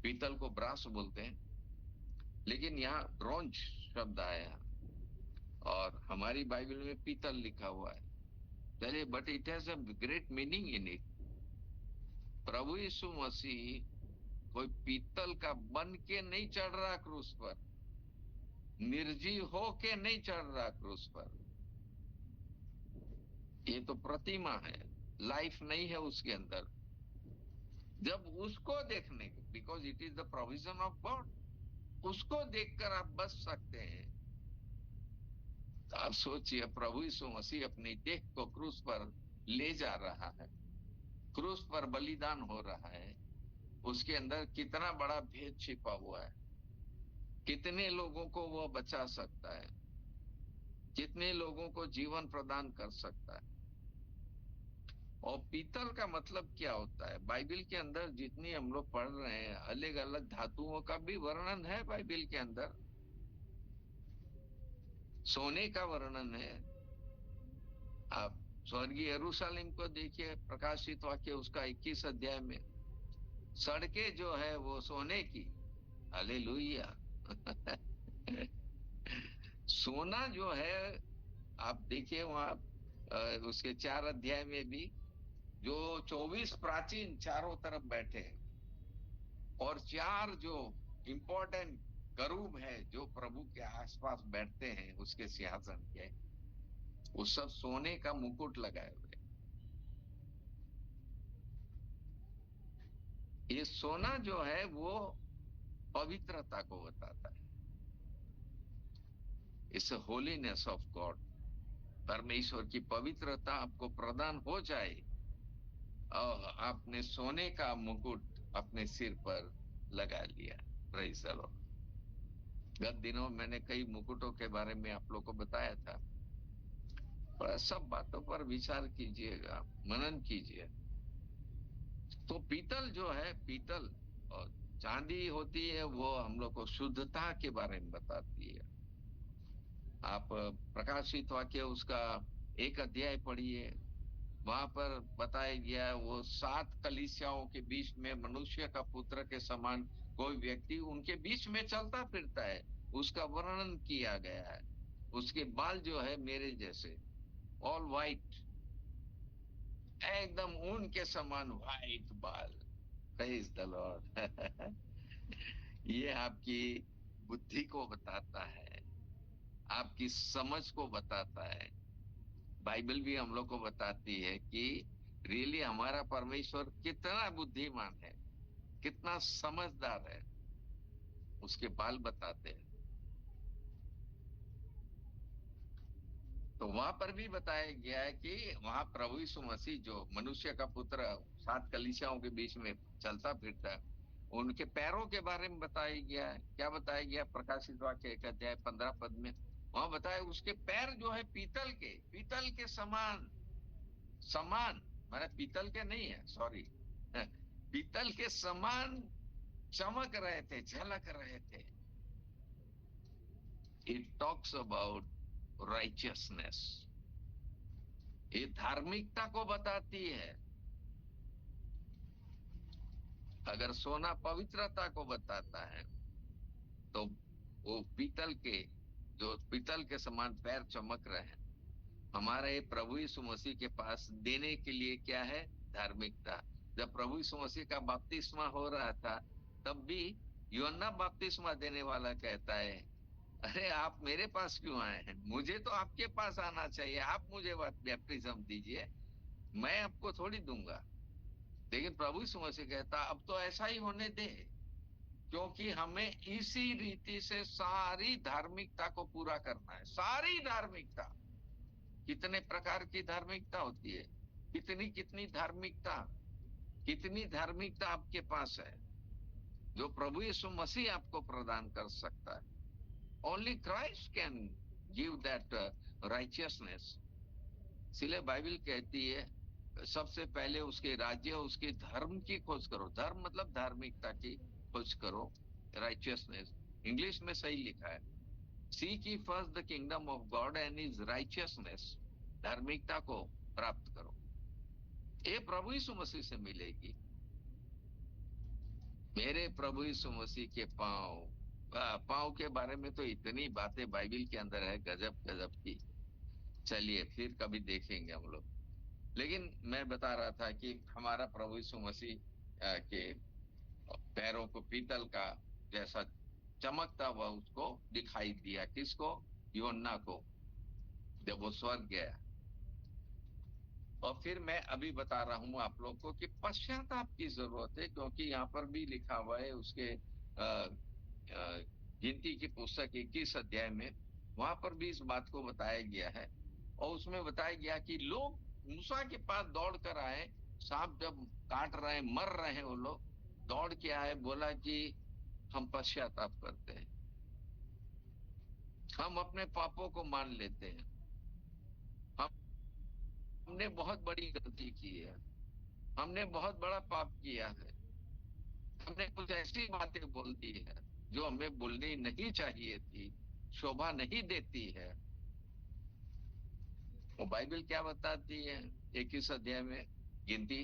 पीतल को ब्रास बोलते हैं, लेकिन यहाँ ब्रॉन्ज शब्द आया है और हमारी बाइबल में पीतल लिखा हुआ है। चलिए, but it has a great meaning in it. प्रभु यीशु मसीह कोई पीतल का बन के नहीं चढ़ रहा क्रूस पर, निर्जीव हो के नहीं चढ़ रहा क्रूस पर। ये तो प्रतिमा है, लाइफ नहीं है उसके अंदर। जब उसको देखने, because it is the provision of God, उसको देखकर आप बच सकते हैं। तो आप सोचिए, प्रभु यीशु मसीह अपनी देह को क्रूस पर ले जा रहा है, क्रूस पर बलिदान हो रहा है, उसके अंदर कितना बड़ा भेद छिपा हुआ है। कितने लोगों को वो बचा सकता है, कितने लोगों को जीवन प्रदान कर सकता है। और पीतल का मतलब क्या होता है? बाइबल के अंदर जितनी हम लोग पढ़ रहे हैं, अलग अलग धातुओं का भी वर्णन है बाइबल के अंदर। सोने का वर्णन है। आप स्वर्गीय यरूशलेम को देखिए, प्रकाशित वाक्य उसका 21 अध्याय में, सड़कें जो है वो सोने की। हालेलुया। सोना जो है, आप देखिए वहां उसके 4 अध्याय में भी, जो 24 प्राचीन चारों तरफ बैठे हैं और 4 जो इम्पोर्टेंट करूब है जो प्रभु के आसपास बैठते हैं उसके सिंहासन के, वो सब सोने का मुकुट लगाए हुए। ये सोना जो है वो पवित्रता को बताता है। इस होलीनेस ऑफ गॉड, परमेश्वर की पवित्रता आपको प्रदान हो जाए और आपने सोने का मुकुट अपने सिर पर लगा लिया। Praise the Lord. गत दिनों मैंने कई मुकुटों के बारे में आप लोग को बताया था। पर सब बातों पर विचार कीजिएगा, मनन कीजिए। तो पीतल जो है, पीतल और चांदी होती है, वो हम लोग को शुद्धता के बारे में बताती है। आप प्रकाशित वाक्य उसका 1 अध्याय पढ़िए, वहां पर बताया गया वो 7 कलीसियाओं के बीच में मनुष्य का पुत्र के समान कोई व्यक्ति उनके बीच में चलता फिरता है, उसका वर्णन किया गया है। उसके बाल जो है मेरे जैसे, ऑल वाइट, एकदम ऊन के समान वाइट बाल। Praise the Lord. ये आपकी बुद्धि को बताता है, आपकी समझ को बताता है। बाइबल भी हम लोग को बताती है कि रियली हमारा परमेश्वर कितना बुद्धिमान है, कितना समझदार है, उसके बाल बताते हैं। तो वहां पर भी बताया गया है कि वहां प्रभु यीशु मसीह जो मनुष्य का पुत्र 7 कलीसियाओं के बीच में चलता फिरता है, उनके पैरों के बारे में बताया गया है। क्या बताया गया? प्रकाशित वाक्य 1 अध्याय 15 पद में वहां बताया उसके पैर जो है पीतल के समान, समान माने पीतल के नहीं है, सॉरी, पीतल के समान चमक रहे थे, झलक रहे थे। It talks about righteousness. ये धार्मिकता को बताती है। अगर सोना पवित्रता को बताता है, तो वो पीतल के समान पैर चमक रहे हैं। हमारे प्रभु यीशु मसीह के पास देने के लिए क्या है? धार्मिकता। जब प्रभु यीशु मसीह का बपतिस्मा हो रहा था, तब भी यूहन्ना बपतिस्मा देने वाला कहता है, अरे आप मेरे पास क्यों आए हैं? मुझे तो आपके पास आना चाहिए, आप मुझे बैप्टिज्म दीजिए, मैं आपको थोड़ी दूंगा। लेकिन प्रभु यीशु मसीह कहता अब तो ऐसा ही होने दे, क्योंकि हमें इसी रीति से सारी धार्मिकता को पूरा करना है। सारी धार्मिकता, कितने प्रकार की धार्मिकता होती है, कितनी कितनी धार्मिकता, कितनी धार्मिकता आपके पास है जो प्रभु यीशु मसीह आपको प्रदान कर सकता है। Only Christ can give that righteousness. इसलिए बाइबल कहती है सबसे पहले उसके राज्य, उसके धर्म की खोज करो। धर्म मतलब धार्मिकता की खोज करो, राइचियसनेस। इंग्लिश में सही लिखा है, seek ye first the kingdom of God and his righteousness. धार्मिकता को प्राप्त करो, ये प्रभु यीशु मसीह से मिलेगी। मेरे प्रभु यीशु मसीह के पांव, पांव के बारे में तो इतनी बातें बाइबल के अंदर है, गजब गजब की। चलिए फिर कभी देखेंगे हम लोग। लेकिन मैं बता रहा था कि हमारा प्रभु यीशु मसीह के पैरों को पीतल का जैसा चमकता हुआ उसको दिखाई दिया। किसको? यूहन्ना को, जब वो स्वर्ग गया। और फिर मैं अभी बता रहा हूं आप लोग को कि पश्चाताप की जरूरत है, क्योंकि यहाँ पर भी लिखा हुआ है उसके गिनती की पुस्तक 21 अध्याय में, वहां पर भी इस बात को बताया गया है। और उसमें बताया गया कि लोग मूसा के पास दौड़ कर आए, सांप जब काट रहे हैं, मर रहे हैं, वो लोग दौड़ के आए, बोला कि हम पश्चाताप करते हैं, हम अपने पापों को मान लेते हैं, हमने बहुत बड़ी गलती की है, हमने बहुत बड़ा पाप किया है, हमने कुछ ऐसी बातें बोल दी है जो हमें बोलनी नहीं चाहिए थी, शोभा नहीं देती है। वो बाइबल क्या बताती है 21 अध्याय में गिनती?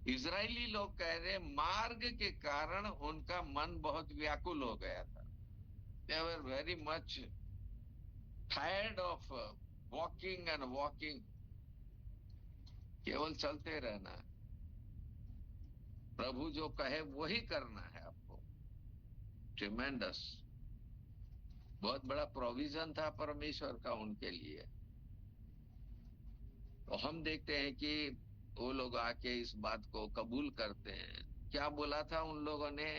इजरायली लोग कह रहे मार्ग के कारण उनका मन बहुत व्याकुल हो गया था। They were very much tired of walking and walking, केवल चलते रहना है, प्रभु जो कहे वही करना है आपको। ट्रिमेंडस, बहुत बड़ा प्रोविजन था परमेश्वर का उनके लिए। तो हम देखते हैं कि वो लोग आके इस बात को कबूल करते हैं। क्या बोला था उन लोगों ने?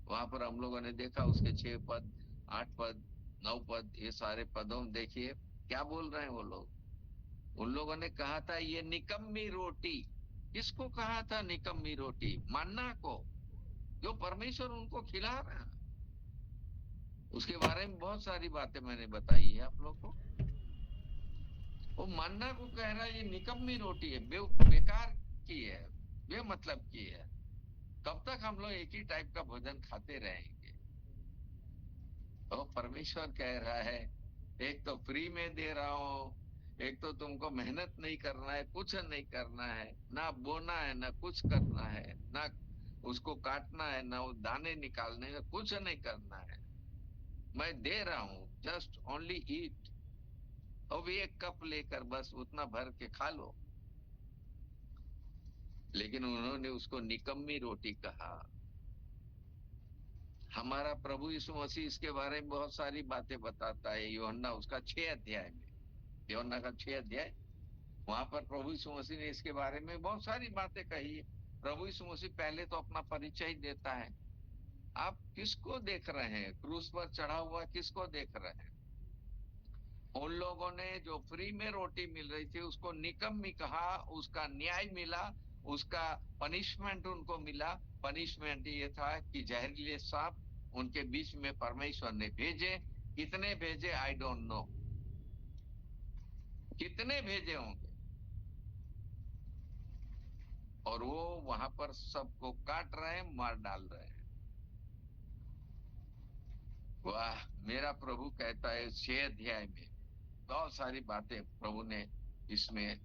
वहां पर हम लोगों ने देखा उसके 6 पद, 8 पद, 9 पद, ये सारे पदों में देखिए क्या बोल रहे हैं वो लोग। उन लोगों ने कहा था ये निकम्मी रोटी। किसको कहा था निकम्मी रोटी? मन्ना को, जो परमेश्वर उनको खिला रहा है। उसके बारे में बहुत सारी बातें मैंने बताई है आप लोग को। वो मन्ना को कह रहा है ये निकम्मी रोटी है, बेकार की है, बेमतलब की है। कब तक हम लोग एक ही टाइप का भोजन खाते रहेंगे? तो परमेश्वर कह रहा है एक तो फ्री में दे रहा हूं, एक तो तुमको मेहनत नहीं करना है, कुछ नहीं करना है, ना बोना है, ना कुछ करना है, ना उसको काटना है, ना वो दाने निकालने हैं, कुछ नहीं करना है। मैं दे रहा हूं, जस्ट ओनली ईट। और भी एक कप लेकर बस उतना भर के खा लो। लेकिन उन्होंने उसको निकम्मी रोटी कहा। हमारा प्रभु यीशु मसीह इसके बारे में बहुत सारी बातें बताता है, यूहन्ना उसका 6 अध्याय में, यूहन्ना का 6 अध्याय, वहां पर प्रभु यीशु मसीह ने इसके बारे में बहुत सारी बातें कही है। प्रभु यीशु मसीह पहले तो अपना परिचय देता है। आप किसको देख रहे हैं? क्रूस पर चढ़ा हुआ किसको देख रहे हैं? उन लोगों ने जो फ्री में रोटी मिल रही थी उसको निकम्मी कहा, उसका न्याय मिला, उसका पनिशमेंट उनको मिला। पनिशमेंट ये था कि जहरीले सांप उनके बीच में परमेश्वर ने भेजे। कितने भेजे आई डोंट नो, कितने भेजे होंगे। और वो वहां पर सबको काट रहे हैं, मार डाल रहे हैं। वाह, मेरा प्रभु कहता है 6 अध्याय में बहुत सारी बातें प्रभु ने इसमें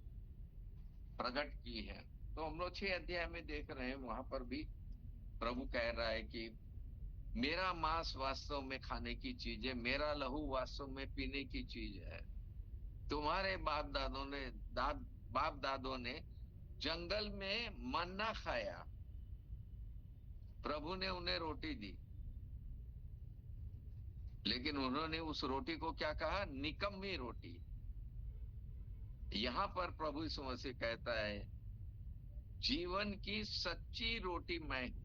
प्रकट की है। तो हम लोग 6 अध्याय में देख रहे हैं, वहां पर भी प्रभु कह रहा है कि मेरा मांस वास्तव में खाने की चीज है, मेरा लहू वास्तव में पीने की चीज है। तुम्हारे बाप दादों ने जंगल में मन्ना खाया, प्रभु ने उन्हें रोटी दी, लेकिन उन्होंने उस रोटी को क्या कहा? निकम्मी रोटी। यहाँ पर प्रभु यीशु मसीह कहता है जीवन की सच्ची रोटी मैं हूं।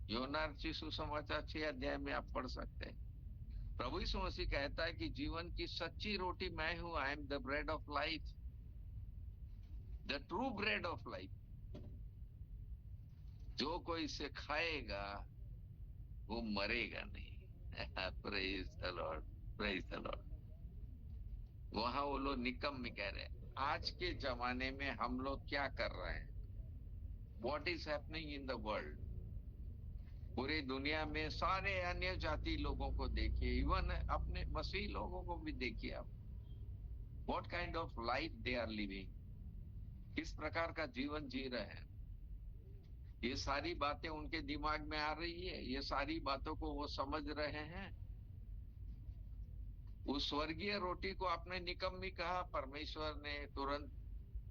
योना रचित सुसमाचार 6 अध्याय में आप पढ़ सकते हैं। प्रभु यीशु मसीह कहता है कि जीवन की सच्ची रोटी मैं हूं। I am the bread of life, the true bread of life. जो कोई इसे खाएगा वो मरेगा नहीं। Praise the Lord, praise the Lord. वहां वो लोग निकम्मी कह रहे हैं। आज के जमाने में हम लोग क्या कर रहे हैं, what is happening in the world. पूरी दुनिया में सारे अन्य जाति लोगों को देखिए, इवन अपने मसीह लोगों को भी देखिए आप, what kind of life they are living, किस प्रकार का जीवन जी रहे हैं। ये सारी बातें उनके दिमाग में आ रही है, ये सारी बातों को वो समझ रहे हैं। उस स्वर्गीय रोटी को आपने निकम्मी कहा, परमेश्वर ने तुरंत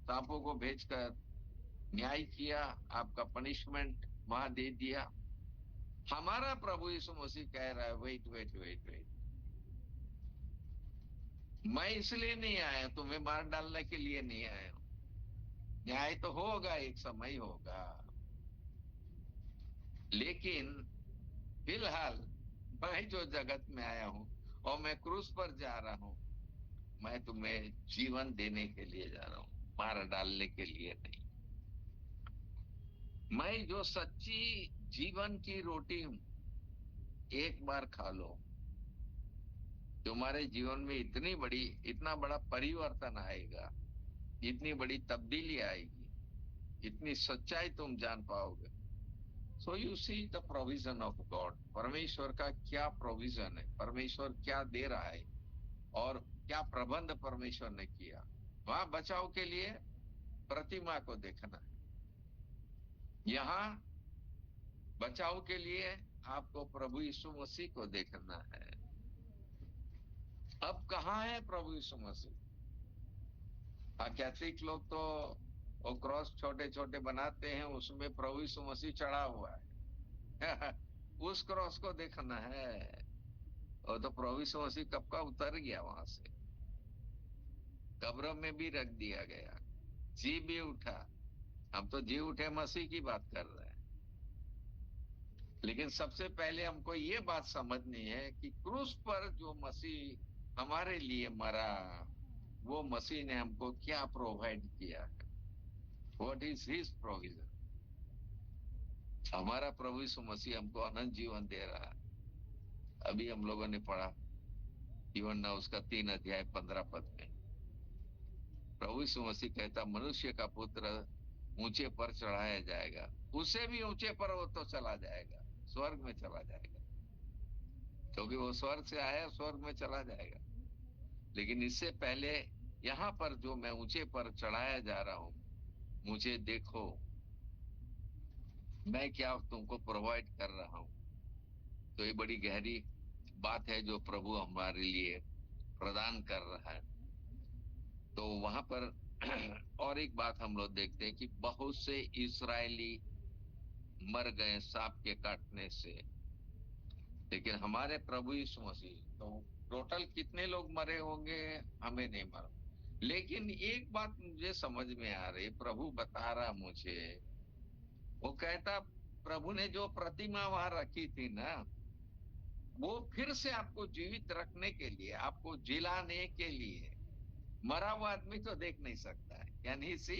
सांपों को भेजकर न्याय किया, आपका पनिशमेंट वहां दे दिया। हमारा प्रभु यीशु मसीह कह रहा है, वेट वेट वेट वेट, मैं इसलिए नहीं आया, तुम्हें मार डालने के लिए नहीं आया हूं। न्याय तो होगा, एक समय होगा, लेकिन फिलहाल मैं जो जगत में आया हूं और मैं क्रूस पर जा रहा हूं, मैं तुम्हें जीवन देने के लिए जा रहा हूं, मार डालने के लिए नहीं। मैं जो सच्ची जीवन की रोटी हूं, एक बार खा लो, तुम्हारे जीवन में इतना बड़ा परिवर्तन आएगा, इतनी बड़ी तब्दीली आएगी, इतनी सच्चाई तुम जान पाओगे। So you see the provision of God, परमेश्वर का क्या प्रोविजन है, परमेश्वर क्या दे रहा है और क्या प्रबंध परमेश्वर ने किया। वहां बचाव के लिए प्रतिमा को देखना है, यहाँ बचाव के लिए आपको प्रभु यीशु मसीह को देखना है। अब कहाँ है प्रभु यीशु मसीह? कैथलिक लोग तो वो क्रॉस छोटे छोटे बनाते हैं, उसमें प्रभु यीशु मसीह चढ़ा हुआ है। उस क्रॉस को देखना है। और तो प्रभु यीशु मसीह कब का उतर गया वहां से, कब्र में भी रख दिया गया, जी भी उठा। हम तो जी उठे मसीह की बात कर रहे हैं। लेकिन सबसे पहले हमको ये बात समझनी है कि क्रूस पर जो मसीह हमारे लिए मरा, वो मसीह ने हमको क्या प्रोवाइड किया है, व्हाट इज हिज प्रोविजन। हमारा प्रभु यीशु मसीह हमको अनंत जीवन दे रहा है। अभी हम लोगों ने पढ़ा यूहन्ना उसका 3 अध्याय 15 पद में, प्रभु यीशु मसीह कहता, मनुष्य का पुत्र ऊंचे पर चढ़ाया जाएगा, उसे भी ऊंचे पर वो तो चला जाएगा, स्वर्ग में चला जाएगा, क्योंकि वो स्वर्ग से आया, स्वर्ग में चला जाएगा। लेकिन इससे पहले यहाँ पर जो मैं ऊंचे पर चढ़ाया जा रहा हूं, मुझे देखो, मैं क्या तुमको प्रोवाइड कर रहा हूं। तो ये बड़ी गहरी बात है जो प्रभु हमारे लिए प्रदान कर रहा है। तो वहां पर और एक बात हम लोग देखते हैं कि बहुत से इस्राएली मर गए सांप के काटने से, लेकिन हमारे प्रभु यीशु मसीह, तो टोटल कितने लोग मरे होंगे हमें नहीं मालूम, लेकिन एक बात मुझे समझ में आ रही, प्रभु बता रहा मुझे, वो कहता, प्रभु ने जो प्रतिमा वहां रखी थी ना, वो फिर से आपको जीवित रखने के लिए, आपको जिलाने के लिए। मरा हुआ आदमी तो देख नहीं सकता है, यानी सी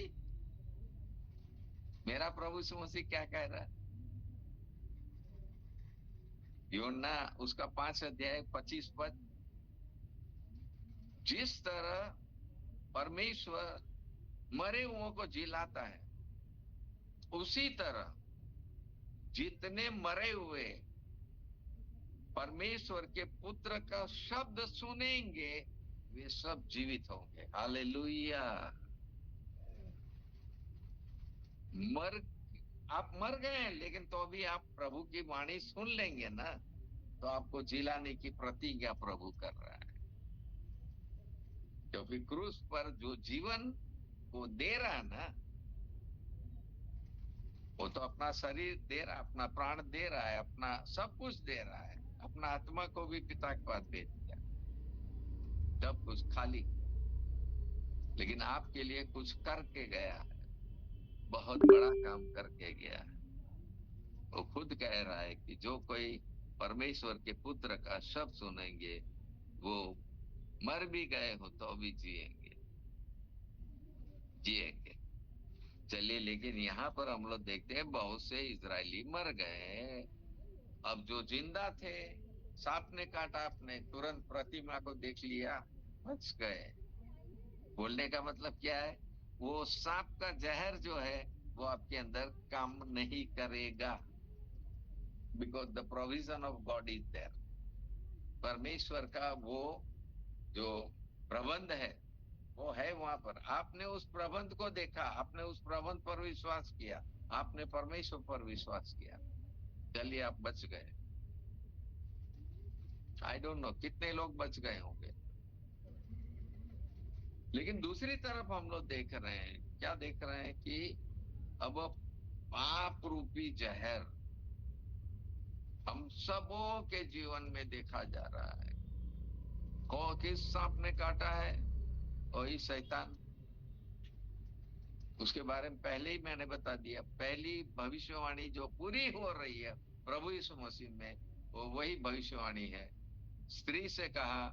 मेरा प्रभु यीशु मसीह क्या कह रहा है, यूहन्ना उसका 5 अध्याय 25 पद, जिस तरह परमेश्वर मरे हुओं को जिलाता है, उसी तरह जितने मरे हुए परमेश्वर के पुत्र का शब्द सुनेंगे, वे सब जीवित होंगे। हालेलुया। मर आप मर गए हैं, लेकिन तो भी आप प्रभु की वाणी सुन लेंगे ना, तो आपको जिलाने की प्रतिज्ञा प्रभु कर रहा है। क्योंकि क्रूस पर जो जीवन वो दे रहा है ना, वो तो अपना शरीर दे रहा है, अपना प्राण दे रहा है, अपना सब कुछ दे रहा है, अपना आत्मा को भी पिता के पास भेज दिया, सब कुछ खाली, लेकिन आपके लिए कुछ करके गया है, बहुत बड़ा काम करके गया है। वो खुद कह रहा है कि जो कोई परमेश्वर के पुत्र का शब्द सुनेंगे, वो मर भी गए हो तो भी जिएंगे, जिएंगे। चलिए, लेकिन यहाँ पर हम लोग देखते हैं बहुत से इजरायली मर गए। अब जो जिंदा थे, सांप ने काटा, आपने तुरंत प्रतिमा को देख लिया, बच गए। बोलने का मतलब क्या है? वो सांप का जहर जो है वो आपके अंदर काम नहीं करेगा, because the provision of God is there. परमेश्वर का वो जो प्रबंध है वो है वहां पर। आपने उस प्रबंध को देखा, आपने उस प्रबंध पर विश्वास किया, आपने परमेश्वर पर विश्वास किया, चलिए आप बच गए। आई डोंट नो कितने लोग बच गए होंगे। लेकिन दूसरी तरफ हम लोग देख रहे हैं, क्या देख रहे हैं कि अब पाप रूपी जहर हम सबों के जीवन में देखा जा रहा है। किस सांप ने काटा है? वही शैतान। उसके बारे में पहले ही मैंने बता दिया। पहली भविष्यवाणी जो पूरी हो रही है प्रभु यीशु मसीह में, वो वही भविष्यवाणी है। स्त्री से कहा,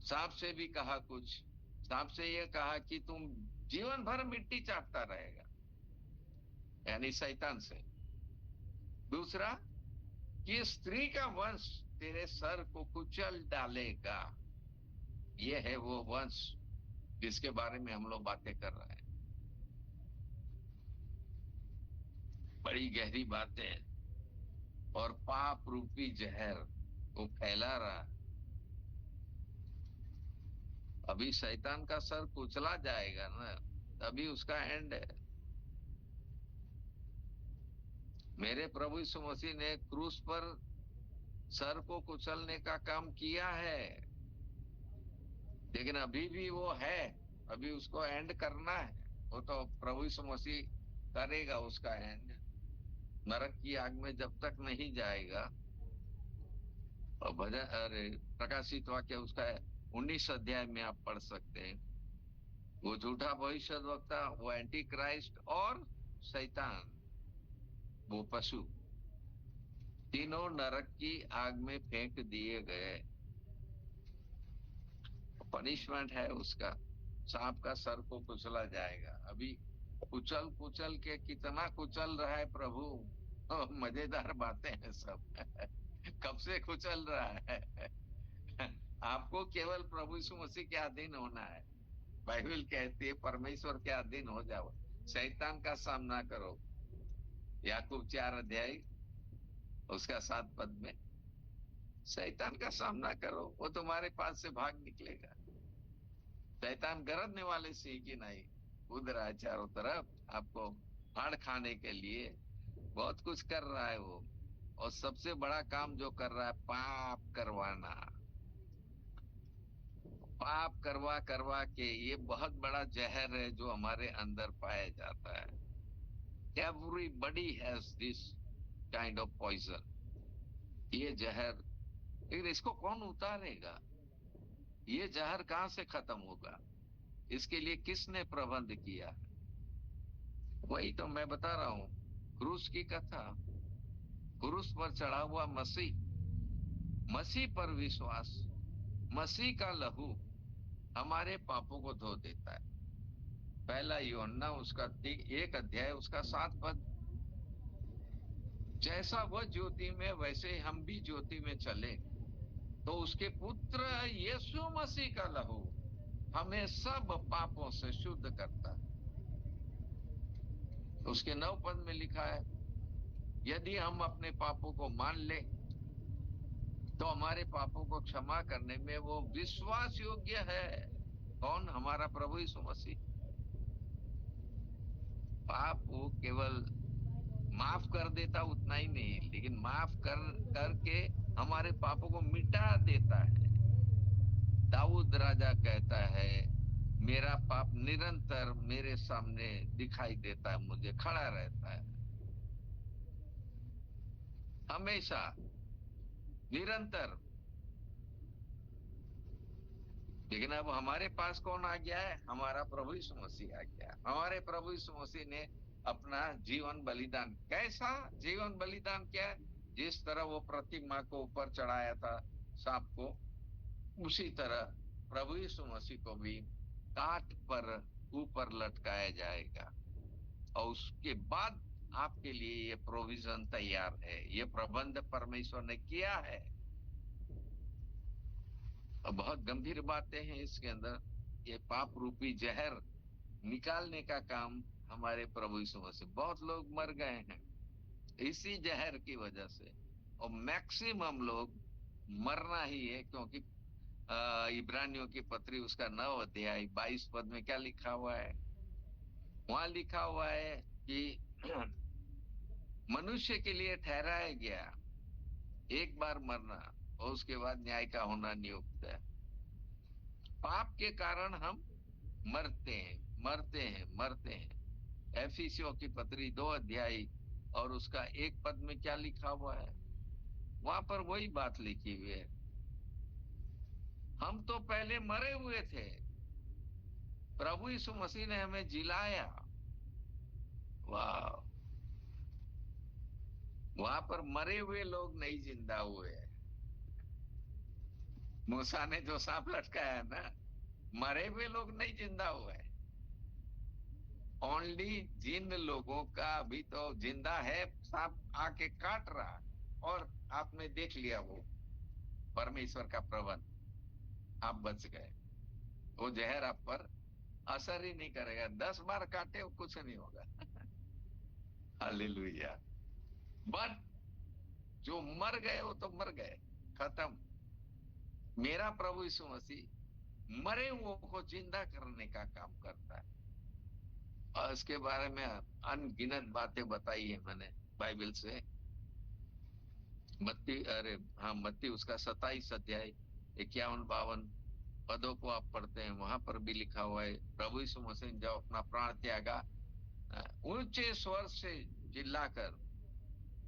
सांप से भी कहा कुछ। सांप से ये कहा कि तुम जीवन भर मिट्टी चाटता रहेगा, यानी शैतान से। दूसरा, कि स्त्री का वंश तेरे सर को कुचल डालेगा। ये है वो वंश जिसके बारे में हम लोग बातें कर रहे हैं। बड़ी गहरी बातें। और पाप रूपी जहर वो फैला रहा। अभी शैतान का सर कुचला जाएगा ना, तभी उसका एंड है। मेरे प्रभु यीशु मसीह ने क्रूस पर सर को कुचलने का काम किया है, लेकिन अभी भी वो है। अभी उसको एंड करना है। वो तो प्रभु यीशु मसीह करेगा उसका एंड। नरक की आग में जब तक नहीं जाएगा। और भजन, अरे प्रकाशित वाक्य उसका 19 अध्याय में आप पढ़ सकते हैं। वो झूठा भविष्यद्वक्ता, वो एंटी क्राइस्ट और शैतान, वो पशु, तीनों नरक की आग में फेंक दिए गए। पनिशमेंट है उसका। सांप का सर को कुचला जाएगा। अभी कुचल कुचल के कितना कुचल रहा है प्रभु। मजेदार बातें हैं सब। कब से कुचल रहा है। आपको केवल प्रभु यीशु मसीह के अधीन होना है। बाइबल कहती है परमेश्वर के अधीन हो जाओ, शैतान का सामना करो। याकूब 4 अध्याय उसका 7 पद में, शैतान का सामना करो, वो तुम्हारे पास से भाग निकलेगा। शैतान गरजने वाले सिंह की नहीं कूद रहा है चारों तरफ, आपको फाड़ खाने के लिए बहुत कुछ कर रहा है वो। और सबसे बड़ा काम जो कर रहा है, पाप करवाना। पाप करवा करवा के, ये बहुत बड़ा जहर है जो हमारे अंदर पाया जाता है। Everybody has this kind of poison। ये जहर, लेकिन इसको कौन उतारेगा? ये जहर कहाँ से खत्म होगा? इसके लिए किसने प्रबंध किया? वही तो मैं बता रहा हूँ, क्रूस की कथा। क्रूस पर चढ़ा हुआ मसीह, मसीह पर विश्वास, मसीह का लहू हमारे पापों को धो देता है। पहला यूहन्ना उसका 1 अध्याय उसका 7 पद, जैसा वह ज्योति में वैसे हम भी ज्योति में चले, तो उसके पुत्र यीशु मसीह का लहू हमें सब पापों से शुद्ध करता है। उसके 9 पद में लिखा है, यदि हम अपने पापों को मान ले तो हमारे पापों को क्षमा करने में वो विश्वास योग्य है। कौन? हमारा प्रभु यीशु मसीह। पाप वो केवल माफ कर देता उतना ही नहीं, लेकिन माफ करके हमारे पापों को मिटा देता है। दाऊद राजा कहता है, मेरा पाप निरंतर मेरे सामने दिखाई देता है, मुझे खड़ा रहता है हमेशा, निरंतर। लेकिन अब हमारे पास कौन आ गया है? हमारा प्रभु यीशु मसीह आ गया। हमारे प्रभु यीशु मसीह ने अपना जीवन बलिदान, कैसा जीवन बलिदान किया? जिस तरह वो प्रतिमा को ऊपर चढ़ाया था सांप को, उसी तरह प्रभु यीशु मसीह को भी काट पर ऊपर लटकाया जाएगा। और उसके बाद आपके लिए ये प्रोविजन तैयार है, ये प्रबंध परमेश्वर ने किया है। और बहुत गंभीर बातें हैं इसके अंदर। ये पाप रूपी जहर निकालने का काम हमारे प्रभु यीशु मसीह। बहुत लोग मर गए हैं इसी जहर की वजह से, और मैक्सिमम लोग मरना ही है, क्योंकि इब्रानियों की पत्री उसका 9 अध्याय 22 पद में क्या लिखा हुआ है? वहां लिखा हुआ है कि मनुष्य के लिए ठहराया गया एक बार मरना और उसके बाद न्याय का होना नियुक्त है। पाप के कारण हम मरते हैं, मरते हैं, मरते हैं। एफिसियों की पत्री 2 अध्याय और उसका 1 पद में क्या लिखा हुआ है? वहां पर वही बात लिखी हुई है, हम तो पहले मरे हुए थे, प्रभु यीशु मसीह ने हमें जिलाया। वाह! वहां पर मरे हुए लोग नहीं जिंदा हुए हैं। मूसा ने जो सांप लटकाया ना, मरे हुए लोग नहीं जिंदा हुए। ओनली जिन लोगों का अभी तो जिंदा है, सांप आके काट रहा और आपने देख लिया वो परमेश्वर का प्रबंध, आप बच गए। वो जहर आप पर असर ही नहीं करेगा, 10 बार काटे वो कुछ नहीं होगा। हालेलुया। बट जो मर गए वो तो मर गए, खत्म। मेरा प्रभु यीशु मसीह मरे हुओं को जिंदा करने का काम करता है, और इसके बारे में अनगिनत बातें बताई है मैंने बाइबल से। मत्ती, अरे हाँ, मत्ती उसका 27 अध्याय 51-52 पदों को आप पढ़ते हैं, वहां पर भी लिखा हुआ है प्रभु यीशु मसीह ने जब अपना प्राण त्यागा, ऊंचे स्वर से चिल्लाकर,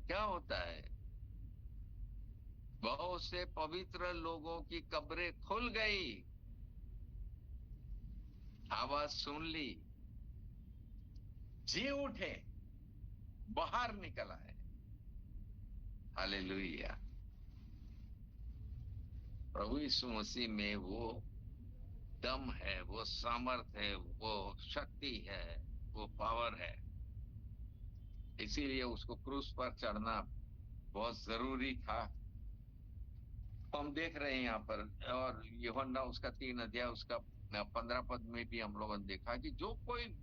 क्या होता है, बहुत से पवित्र लोगों की कब्रें खुल गई, आवाज सुन ली, जी उठे, बाहर निकल आए। हालेलुया। प्रभु यीशु मसीह में वो दम है, वो सामर्थ है, वो शक्ति है, वो पावर है। इसीलिए उसको क्रूस पर चढ़ना बहुत जरूरी था। हम देख रहे हैं यहाँ पर, और यूहन्ना उसका 3 अध्याय उसका 15 पद में भी हम लोगों ने देखा कि जो कोई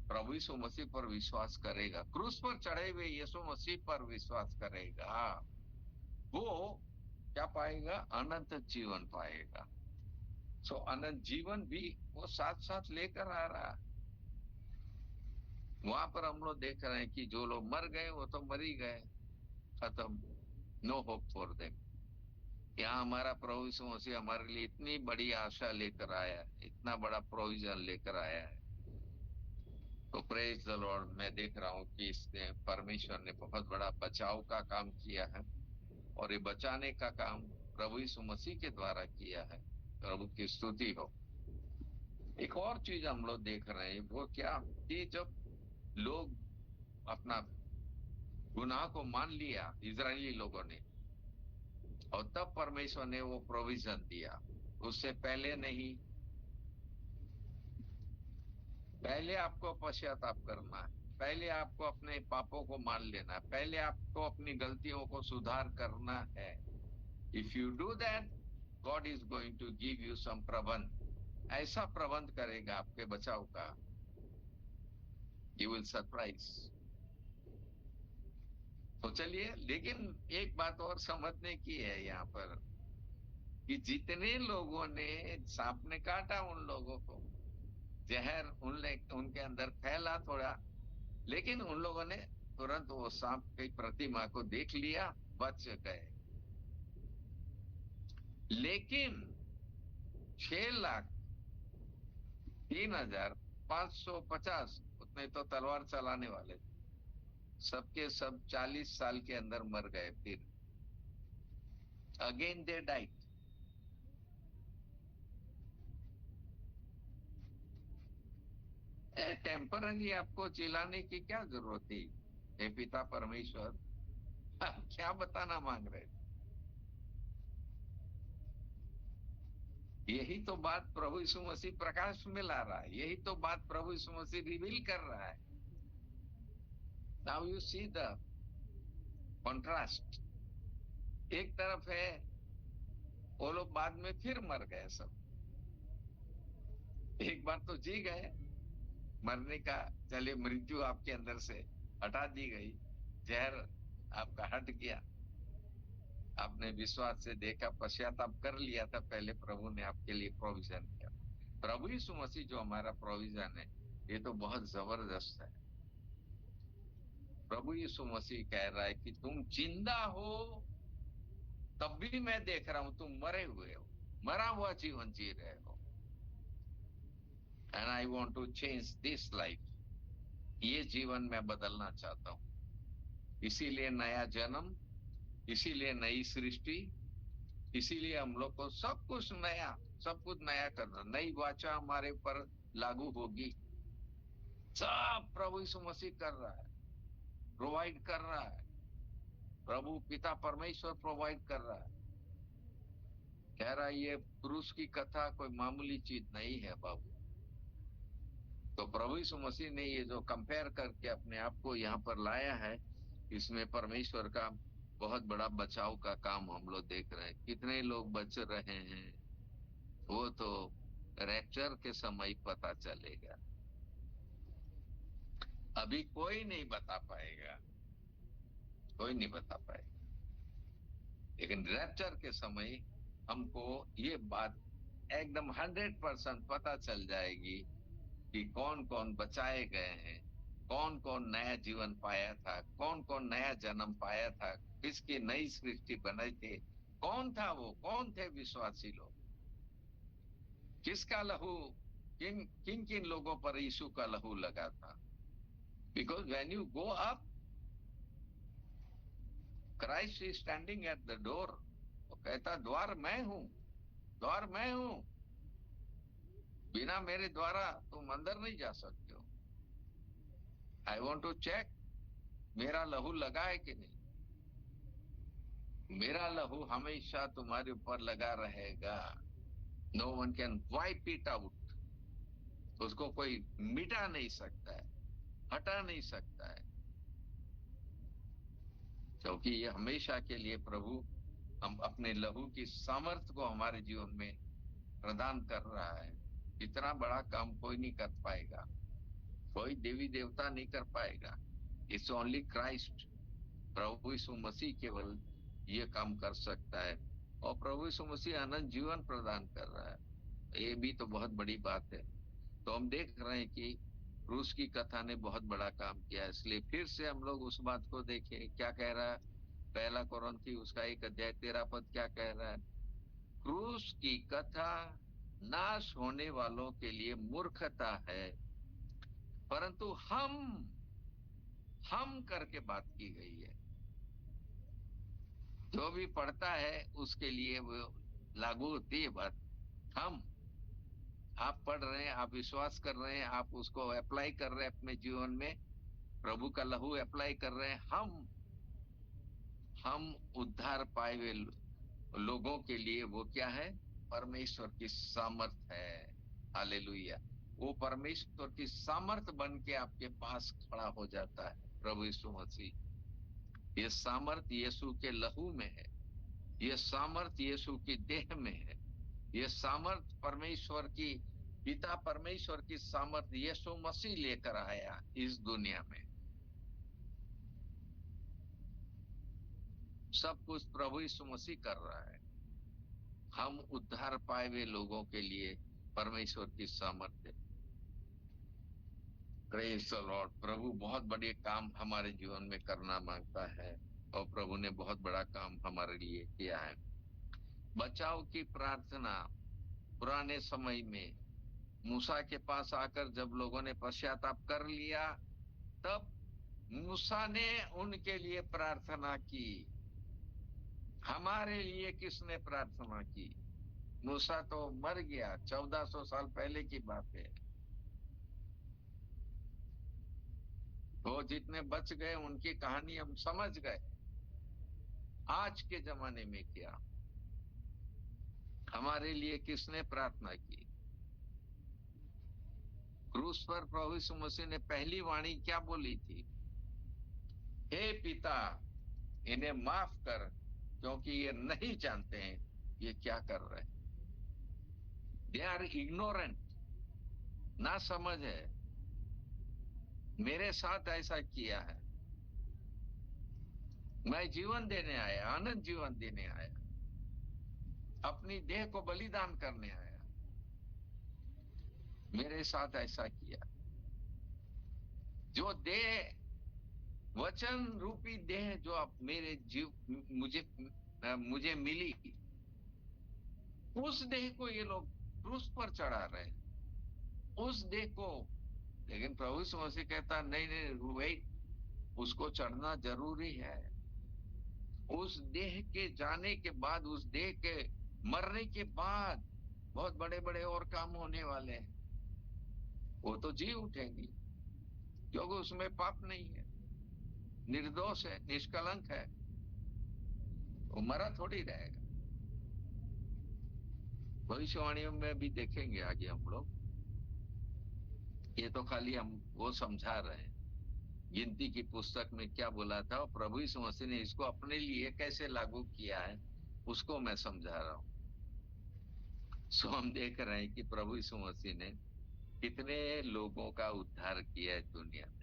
प्रभु यीशु मसीह पर विश्वास करेगा, क्रूस पर चढ़े हुए यीशु मसीह पर विश्वास करेगा, वो क्या पाएगा? अनंत जीवन पाएगा। सो अनंत जीवन भी वो साथ साथ लेकर आ रहा है। वहां पर हम लोग देख रहे हैं कि जो लोग मर गए वो तो मर ही गए, खत्म, नो होप फॉर देम। यहाँ हमारा प्रभु यीशु मसीह हमारे लिए इतनी बड़ी आशा लेकर आया है, इतना बड़ा प्रोविजन लेकर आया है। तो प्रेज द लॉर्ड। मैं देख रहा हूँ कि इसने, परमेश्वर ने बहुत बड़ा बचाव का काम किया है, और ये बचाने का काम प्रभु यीशु मसीह के द्वारा किया है। प्रभु की स्तुति हो। एक और चीज हम लोग देख रहे हैं, वो क्या, कि जब लोग अपना गुनाह को मान लिया इजरायली लोगों ने, और तब परमेश्वर ने वो प्रोविजन दिया, उससे पहले नहीं। पहले आपको पश्चाताप करना है, पहले आपको अपने पापों को मान लेना है, पहले आपको अपनी गलतियों को सुधार करना है। If you do that, God is going to give you some प्रबंध, ऐसा प्रबंध करेगा आपके बचाव का, यू विल सरप्राइज। तो चलिए, लेकिन एक बात और समझने की है यहाँ पर, कि जितने लोगों ने, सांप ने काटा उन लोगों को, जहर उनके अंदर फैला थोड़ा, लेकिन उन लोगों ने तुरंत वो सांप की प्रतिमा को देख लिया, बच गए। लेकिन 6,03,550 उतने तो तलवार चलाने वाले थे, सबके सब 40 साल के अंदर मर गए। फिर अगेन दे डाइड। टेम्पररी आपको चिल्लाने की क्या जरूरत थी? हे पिता परमेश्वर, आप क्या बताना मांग रहे थे? यही तो बात प्रभु यीशु मसीह प्रकाश में ला रहा है, यही तो बात प्रभु यीशु मसीह रिवील कर रहा है। Now you see the contrast. एक तरफ है वो लोग बाद में फिर मर गए सब, एक बार तो जी गए, मरने का, चलिए मृत्यु आपके अंदर से हटा दी गई, जहर आपका हट गया, आपने विश्वास से देखा, पश्चाताप कर लिया था, पहले प्रभु ने आपके लिए प्रोविजन किया। प्रभु यीशु मसीह जो हमारा प्रोविजन है, ये तो बहुत जबरदस्त है। प्रभु यीशु मसीह कह रहा है कि तुम जिंदा हो, तब भी मैं देख रहा हूं तुम मरे हुए हो, मरा हुआ जीवन जी रहे हो। And I want to change this life, ये जीवन मैं बदलना चाहता हूँ। इसीलिए नया जन्म, इसीलिए नई सृष्टि, इसीलिए हम लोग को सब कुछ नया, सब कुछ नया करना, नई वाचा हमारे ऊपर लागू होगी। सब प्रभु यीशु मसीह कर रहा है, प्रोवाइड कर रहा है, प्रभु पिता परमेश्वर प्रोवाइड कर रहा है। कह रहा है ये क्रूस की कथा कोई मामूली चीज नहीं है बाबू। तो प्रभु यीशु मसीह ने ये जो कंपेयर करके अपने आप को यहाँ पर लाया है, इसमें परमेश्वर का बहुत बड़ा बचाव का काम हम लोग देख रहे हैं। कितने लोग बच रहे हैं वो तो रैप्चर के समय पता चलेगा, अभी कोई नहीं बता पाएगा, कोई नहीं बता पाएगा। लेकिन रैप्चर के समय हमको ये बात एकदम 100% पता चल जाएगी कि कौन कौन बचाए गए हैं, कौन कौन नया जीवन पाया था, कौन कौन नया जन्म पाया था, किसकी नई सृष्टि बनाई थी, कौन था वो, कौन थे विश्वासी लोग, किसका लहू, किन किन किन लोगों पर यीशु का लहू लगा था। Because when you go up, Christ is standing at the door. वो कहता द्वार मैं हूं, द्वार मैं हूं, बिना मेरे द्वारा तुम अंदर नहीं जा सकते हो। आई वॉन्ट टू चेक मेरा लहू लगा है कि नहीं। मेरा लहू हमेशा तुम्हारे ऊपर लगा रहेगा। No one can wipe it out, उसको कोई मिटा नहीं सकता है, हटा नहीं सकता है, क्योंकि ये हमेशा के लिए प्रभु हम अपने लहू की सामर्थ्य को हमारे जीवन में प्रदान कर रहा है। इतना बड़ा काम कोई नहीं कर पाएगा, कोई देवी देवता नहीं कर पाएगा। इट्स ओनली क्राइस्ट, प्रभु यीशु मसीह केवल ये काम कर सकता है। और प्रभु यीशु मसीह अनंत जीवन प्रदान कर रहा है, ये भी तो बहुत बड़ी बात है। तो हम देख रहे हैं कि क्रूस की कथा ने बहुत बड़ा काम किया, इसलिए फिर से हम लोग उस बात को देखें क्या कह रहा है। पहला कोरिन्थी उसका 1 अध्याय 13 पद क्या कह रहा है। क्रूस की कथा नाश होने वालों के लिए मूर्खता है, परंतु हम करके बात की गई है। जो भी पढ़ता है उसके लिए वो लागू होती है बात। हम, आप पढ़ रहे हैं, आप विश्वास कर रहे हैं, आप उसको अप्लाई कर रहे हैं अपने जीवन में, प्रभु का लहू अप्लाई कर रहे हैं। हम उद्धार पाए हुए लोगों के लिए वो क्या है, परमेश्वर की सामर्थ है। हालेलुया। वो परमेश्वर की सामर्थ बन के आपके पास खड़ा हो जाता है प्रभु यीशु मसीह। ये सामर्थ यीशु के लहू में है, ये सामर्थ यीशु की देह में है, ये सामर्थ परमेश्वर की, पिता परमेश्वर की सामर्थ यीशु मसीह लेकर आया इस दुनिया में। सब कुछ प्रभु यीशु मसीह कर रहा है। हम उद्धार पाए हुए लोगों के लिए परमेश्वर की सामर्थ्य। Praise the Lord. प्रभु बहुत बड़े काम हमारे जीवन में करना मांगता है, और प्रभु ने बहुत बड़ा काम हमारे लिए किया है। बचाव की प्रार्थना पुराने समय में मूसा के पास आकर जब लोगों ने पश्चाताप कर लिया, तब मूसा ने उनके लिए प्रार्थना की। हमारे लिए किसने प्रार्थना की। मूसा तो मर गया, 1400 साल पहले की बात है। वो जितने बच गए उनकी कहानी हम समझ गए। आज के जमाने में क्या, हमारे लिए किसने प्रार्थना की। क्रूस पर प्रभु यीशु मसीह ने पहली वाणी क्या बोली थी। हे पिता, इन्हें माफ कर, क्योंकि ये नहीं जानते हैं ये क्या कर रहे हैं। They are ignorant. ना समझ है, मेरे साथ ऐसा किया है। मैं जीवन देने आया, आनंद जीवन देने आया, अपनी देह को बलिदान करने आया, मेरे साथ ऐसा किया। जो देह, वचन रूपी देह जो अब मेरे जीव मुझे मुझे मिली, उस देह को ये लोग क्रूस पर चढ़ा रहे हैं, उस देह को। लेकिन प्रभु यीशु मसीह कहता नहीं नहीं, वेट, उसको चढ़ना जरूरी है। उस देह के जाने के बाद, उस देह के मरने के बाद बहुत बड़े बड़े और काम होने वाले हैं। वो तो जी उठेंगी, क्योंकि उसमें पाप नहीं है, निर्दोष है, निष्कलंक है, वो मरा थोड़ी रहेगा। भविष्यवाणियों में भी देखेंगे आगे हम लोग। ये तो खाली हम वो समझा रहे हैं, गिनती की पुस्तक में क्या बोला था और प्रभु यीशु मसीह ने इसको अपने लिए कैसे लागू किया है, उसको मैं समझा रहा हूँ। सो हम देख रहे हैं कि प्रभु यीशु मसीह ने कितने लोगों का उद्धार किया है दुनिया में,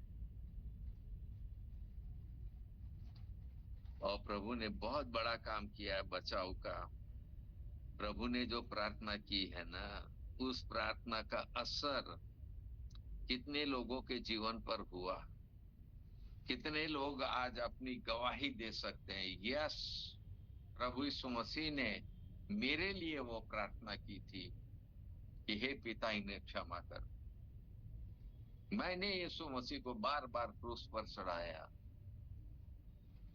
और प्रभु ने बहुत बड़ा काम किया है बचाव का। प्रभु ने जो प्रार्थना की है ना, उस प्रार्थना का असर कितने लोगों के जीवन पर हुआ। कितने लोग आज अपनी गवाही दे सकते हैं, यस, प्रभु यीशु मसीह ने मेरे लिए वो प्रार्थना की थी कि हे पिता, इन्हें क्षमा कर। मैंने यीशु मसीह को बार बार क्रूस पर चढ़ाया,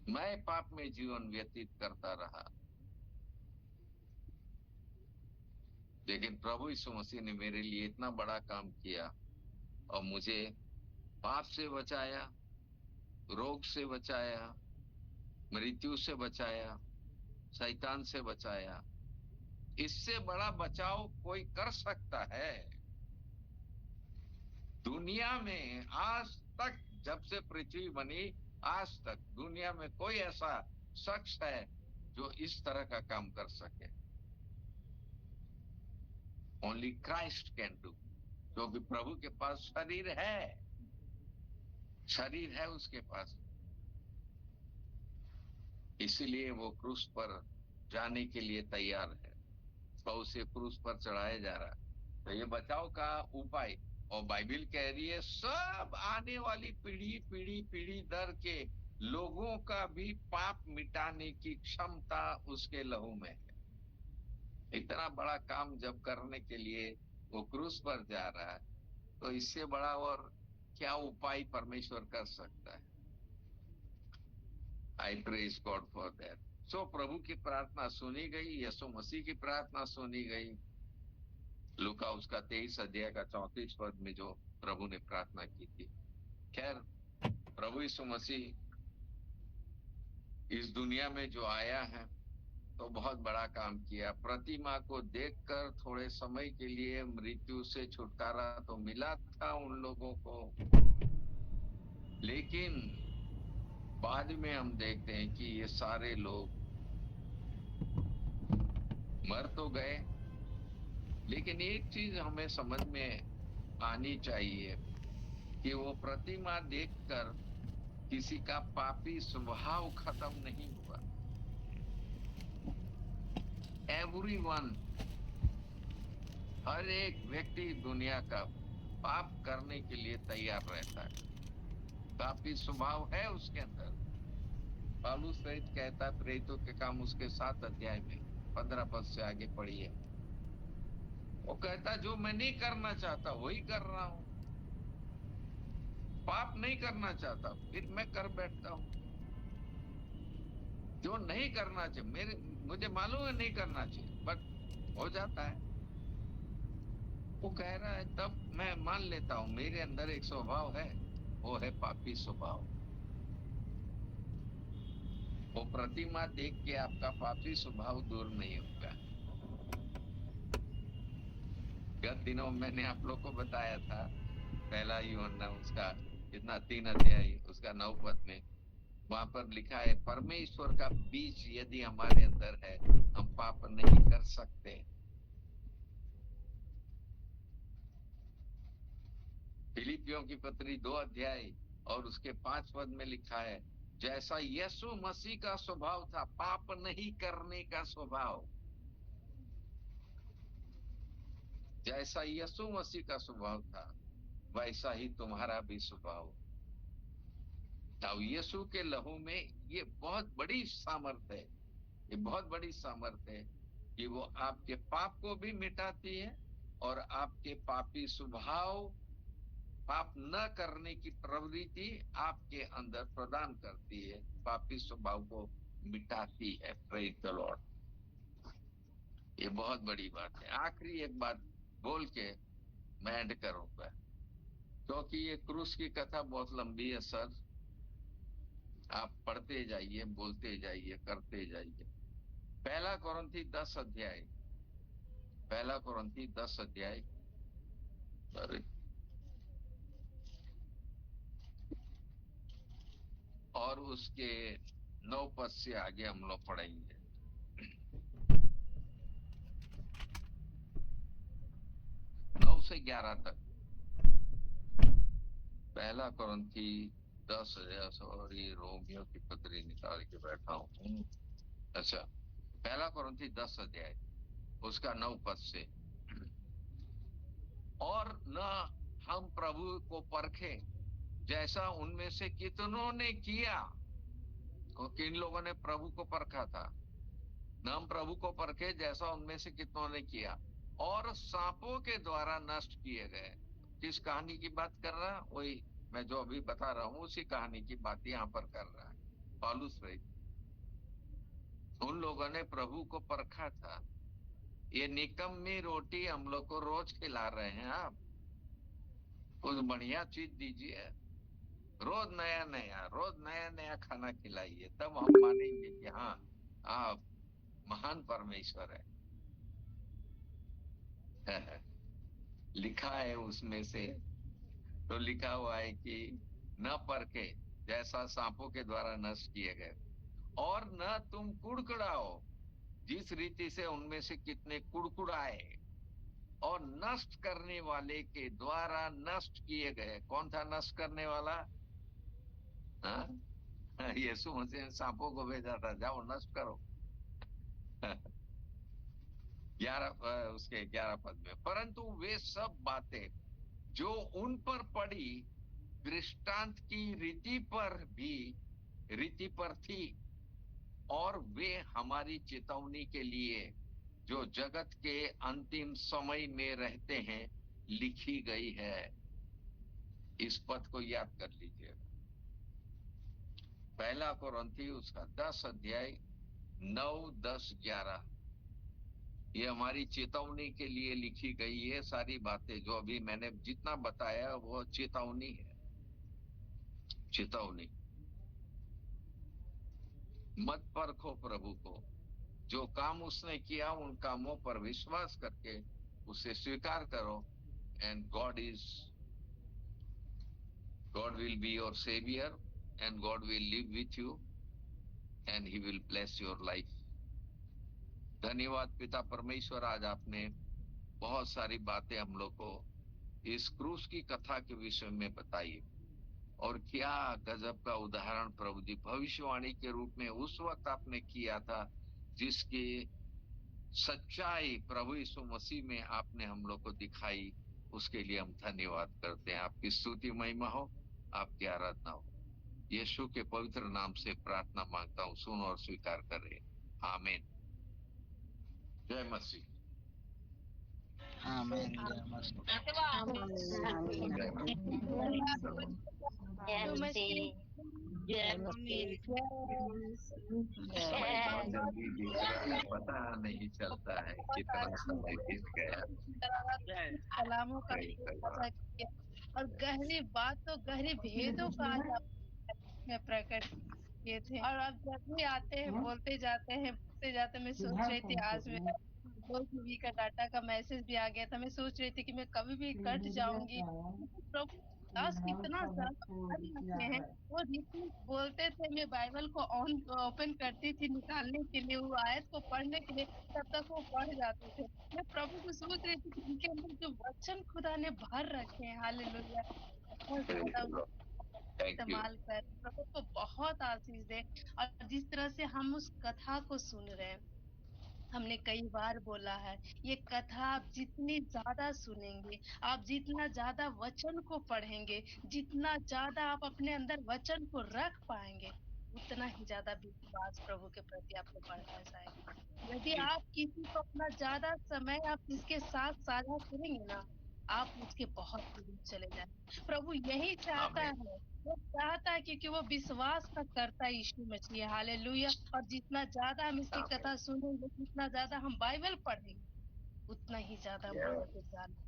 मैं पाप में जीवन व्यतीत करता रहा, लेकिन प्रभु यीशु मसीह ने मेरे लिए इतना बड़ा काम किया और मुझे पाप से बचाया, रोग से बचाया, मृत्यु से बचाया, शैतान से बचाया। इससे बड़ा बचाव कोई कर सकता है? दुनिया में आज तक, जब से पृथ्वी बनी आज तक, दुनिया में कोई ऐसा शख्स है जो इस तरह का काम कर सके? Only Christ can do. क्योंकि प्रभु के पास शरीर है, शरीर है उसके पास, इसीलिए वो क्रूस पर जाने के लिए तैयार है और उसे क्रूस पर चढ़ाया जा रहा है। तो ये बचाव का उपाय, और बाइबिल कह रही है सब आने वाली पीढ़ी पीढ़ी पीढ़ी दर के लोगों का भी पाप मिटाने की क्षमता उसके लहू में है। इतना बड़ा काम जब करने के लिए वो क्रूस पर जा रहा है, तो इससे बड़ा और क्या उपाय परमेश्वर कर सकता है? I praise God for that. So प्रभु की प्रार्थना सुनी गई, यीशु मसीह की प्रार्थना सुनी गई। लूका उसका 23 अध्याय का 34 पद में जो प्रभु ने प्रार्थना की थी। खैर, प्रभु यीशु मसीह इस दुनिया में जो आया है तो बहुत बड़ा काम किया। प्रतिमा को देखकर थोड़े समय के लिए मृत्यु से छुटकारा तो मिला था उन लोगों को, लेकिन बाद में हम देखते हैं कि ये सारे लोग मर तो गए, लेकिन एक चीज हमें समझ में आनी चाहिए कि वो प्रतिमा देखकर किसी का पापी स्वभाव खत्म नहीं हुआ। एवरीवन, हर एक व्यक्ति दुनिया का पाप करने के लिए तैयार रहता है, पापी स्वभाव है उसके अंदर। पौलुस प्रेरित कहता है, प्रेरितों के काम उसके 7 अध्याय में 15 पद से आगे पढ़िए। वो कहता जो मैं नहीं करना चाहता वही कर रहा हूं, पाप नहीं करना चाहता फिर मैं कर बैठता हूं। जो नहीं करना चाहिए, मुझे मालूम है नहीं करना चाहिए, बट हो जाता है। वो कह रहा है तब मैं मान लेता हूं मेरे अंदर एक स्वभाव है, वो है पापी स्वभाव। वो प्रतिमा देख के आपका पापी स्वभाव दूर नहीं होगा। गत दिनों मैंने आप लोग को बताया था, पहला यूहन्ना उसका कितना 3 अध्याय उसका 9 पद में, वहां पर लिखा है परमेश्वर का बीज यदि हमारे अंदर है हम पाप नहीं कर सकते। फिलिपियों की पत्री 2 अध्याय और उसके 5 पद में लिखा है, जैसा यीशु मसीह का स्वभाव था, पाप नहीं करने का स्वभाव, जैसा यीशु मसीह का स्वभाव था वैसा ही तुम्हारा भी स्वभाव। अब यीशु के लहू में ये बहुत बड़ी सामर्थ्य है, ये बहुत बड़ी सामर्थ्य है कि वो आपके पाप को भी मिटाती है और आपके पापी स्वभाव, पाप न करने की प्रवृत्ति आपके अंदर प्रदान करती है, पापी स्वभाव को मिटाती है। Praise the Lord. ये बहुत बड़ी बात है। आखिरी एक बात बोल के मैं एंड करूंगा, क्योंकि ये क्रूस की कथा बहुत लंबी है सर, आप पढ़ते जाइए, बोलते जाइए, करते जाइए। पहला कोरिन्थी 10 अध्याय, पहला कोरिन्थी 10 अध्याय, और उसके 9 पद से आगे हम लोग पढ़ेंगे। 9 से 11 तक पहला कोरिन्थी 10 अध्याय। सॉरी, रोमियो की पत्री निकाल के बैठा हूँ। अच्छा, पहला कोरिन्थी 10 अध्याय उसका 9 पद से, और न हम प्रभु को परखे जैसा उनमें से कितनों ने किया। और किन लोगों ने प्रभु को परखा था? न हम प्रभु को परखे जैसा उनमें से कितनों ने किया, और सांपों के द्वारा नष्ट किए गए। किस कहानी की बात कर रहा है? वही मैं जो अभी बता रहा हूँ, उसी कहानी की बात यहाँ पर कर रहा है पौलुस भाई। उन लोगों ने प्रभु को परखा था। ये निकम्मी रोटी हम लोग को रोज खिला रहे हैं आप, कुछ बढ़िया चीज दीजिए, रोज नया नया खाना खिलाइए, तब हम मानेंगे कि हाँ आप महान परमेश्वर है। लिखा है उसमें से, तो लिखा हुआ है कि न परखे जैसा सांपों के द्वारा नष्ट किए गए, और न तुम कुड़कुड़ाओ जिस रीति से उनमें से कितने कुड़कुड़ाए और नष्ट करने वाले के द्वारा नष्ट किए गए। कौन था नष्ट करने वाला? हाँ, यीशु मसीह ने सांपों को भेजा था, जाओ नष्ट करो। 11 पद में, परंतु वे सब बातें जो उन पर पड़ी दृष्टांत की रीति पर थी, और वे हमारी चेतावनी के लिए जो जगत के अंतिम समय में रहते हैं लिखी गई है। इस पद को याद कर लीजिएगा। पहला कोरिन्थी उसका 10 अध्याय 9, 10, 11, ये हमारी चेतावनी के लिए लिखी गई है। सारी बातें जो अभी मैंने जितना बताया वो चेतावनी है, चेतावनी। मत परखो प्रभु को, जो काम उसने किया उन कामों पर विश्वास करके उसे स्वीकार करो, and God will be your savior, and God will live with you, and he will bless your life. धन्यवाद पिता परमेश्वर, आज आपने बहुत सारी बातें हम लोग को इस क्रूस की कथा के विषय में बताई, और क्या गजब का उदाहरण प्रभु जी भविष्यवाणी के रूप में उस वक्त आपने किया था, जिसकी सच्चाई प्रभु यीशु मसीह में आपने हम लोग को दिखाई। उसके लिए हम धन्यवाद करते हैं। आपकी स्तुति महिमा हो, आपकी आराधना हो। यीशु के पवित्र नाम से प्रार्थना मांगता हूँ, सुन और स्वीकार करें। आमीन। जय मसीह। आमीन। जय मसीह। बहुत जल्दी बीत रहा है, पता नहीं चलता है कितना समय बीत गया। कलामों का और गहरी बातों, गहरे भेदों का आज आपने प्रकट किए थे। और अब जब भी आते हैं बोलते जाते हैं, मैं सोच रही थी आज मैं 2 GB का डाटा का मैसेज भी आ गया था। मैं सोच रही थी कि मैं कभी भी कट जाऊंगी, दास इतना ज़्यादा पढ़ रखे हैं, वो जितनी बोलते थे मैं बाइबल को ओपन करती थी निकालने के लिए, वो आयत को पढ़ने के लिए, तब तक वो पढ़ जाते थे। मैं प्रभु को सोच रही थी कि इनके अंदर जो वचन खुदा ने भर रखे हैं, हालेलुया! बहुत ज़्यादा थैंक यू। इस्तेमाल कर प्रभु को बहुत आशीष दे। और जिस तरह से हम उस कथा को सुन रहे हैं, हमने कई बार बोला है, ये कथा आप जितनी ज़्यादा सुनेंगे, आप जितना ज़्यादा वचन को पढ़ेंगे, जितना ज़्यादा आप अपने अंदर वचन को रख पाएँगे, उतना ही ज़्यादा विश्वास प्रभु के प्रति आपको बढ़ता जाएगा। यदि जी, आप किसी को अपना ज़्यादा समय आप जिसके साथ साझा करेंगे ना, आप उसके बहुत करीब चले जाएँगे। प्रभु यही चाहता आमीन, है, वो चाहता है क्योंकि वो विश्वास का करता यीशु मसीह है, हालेलुया! और जितना ज़्यादा हम इसकी आमीन। कथा सुनेंगे, जितना ज़्यादा हम बाइबल पढ़ेंगे, उतना ही ज़्यादा हम प्रभु को यस, जान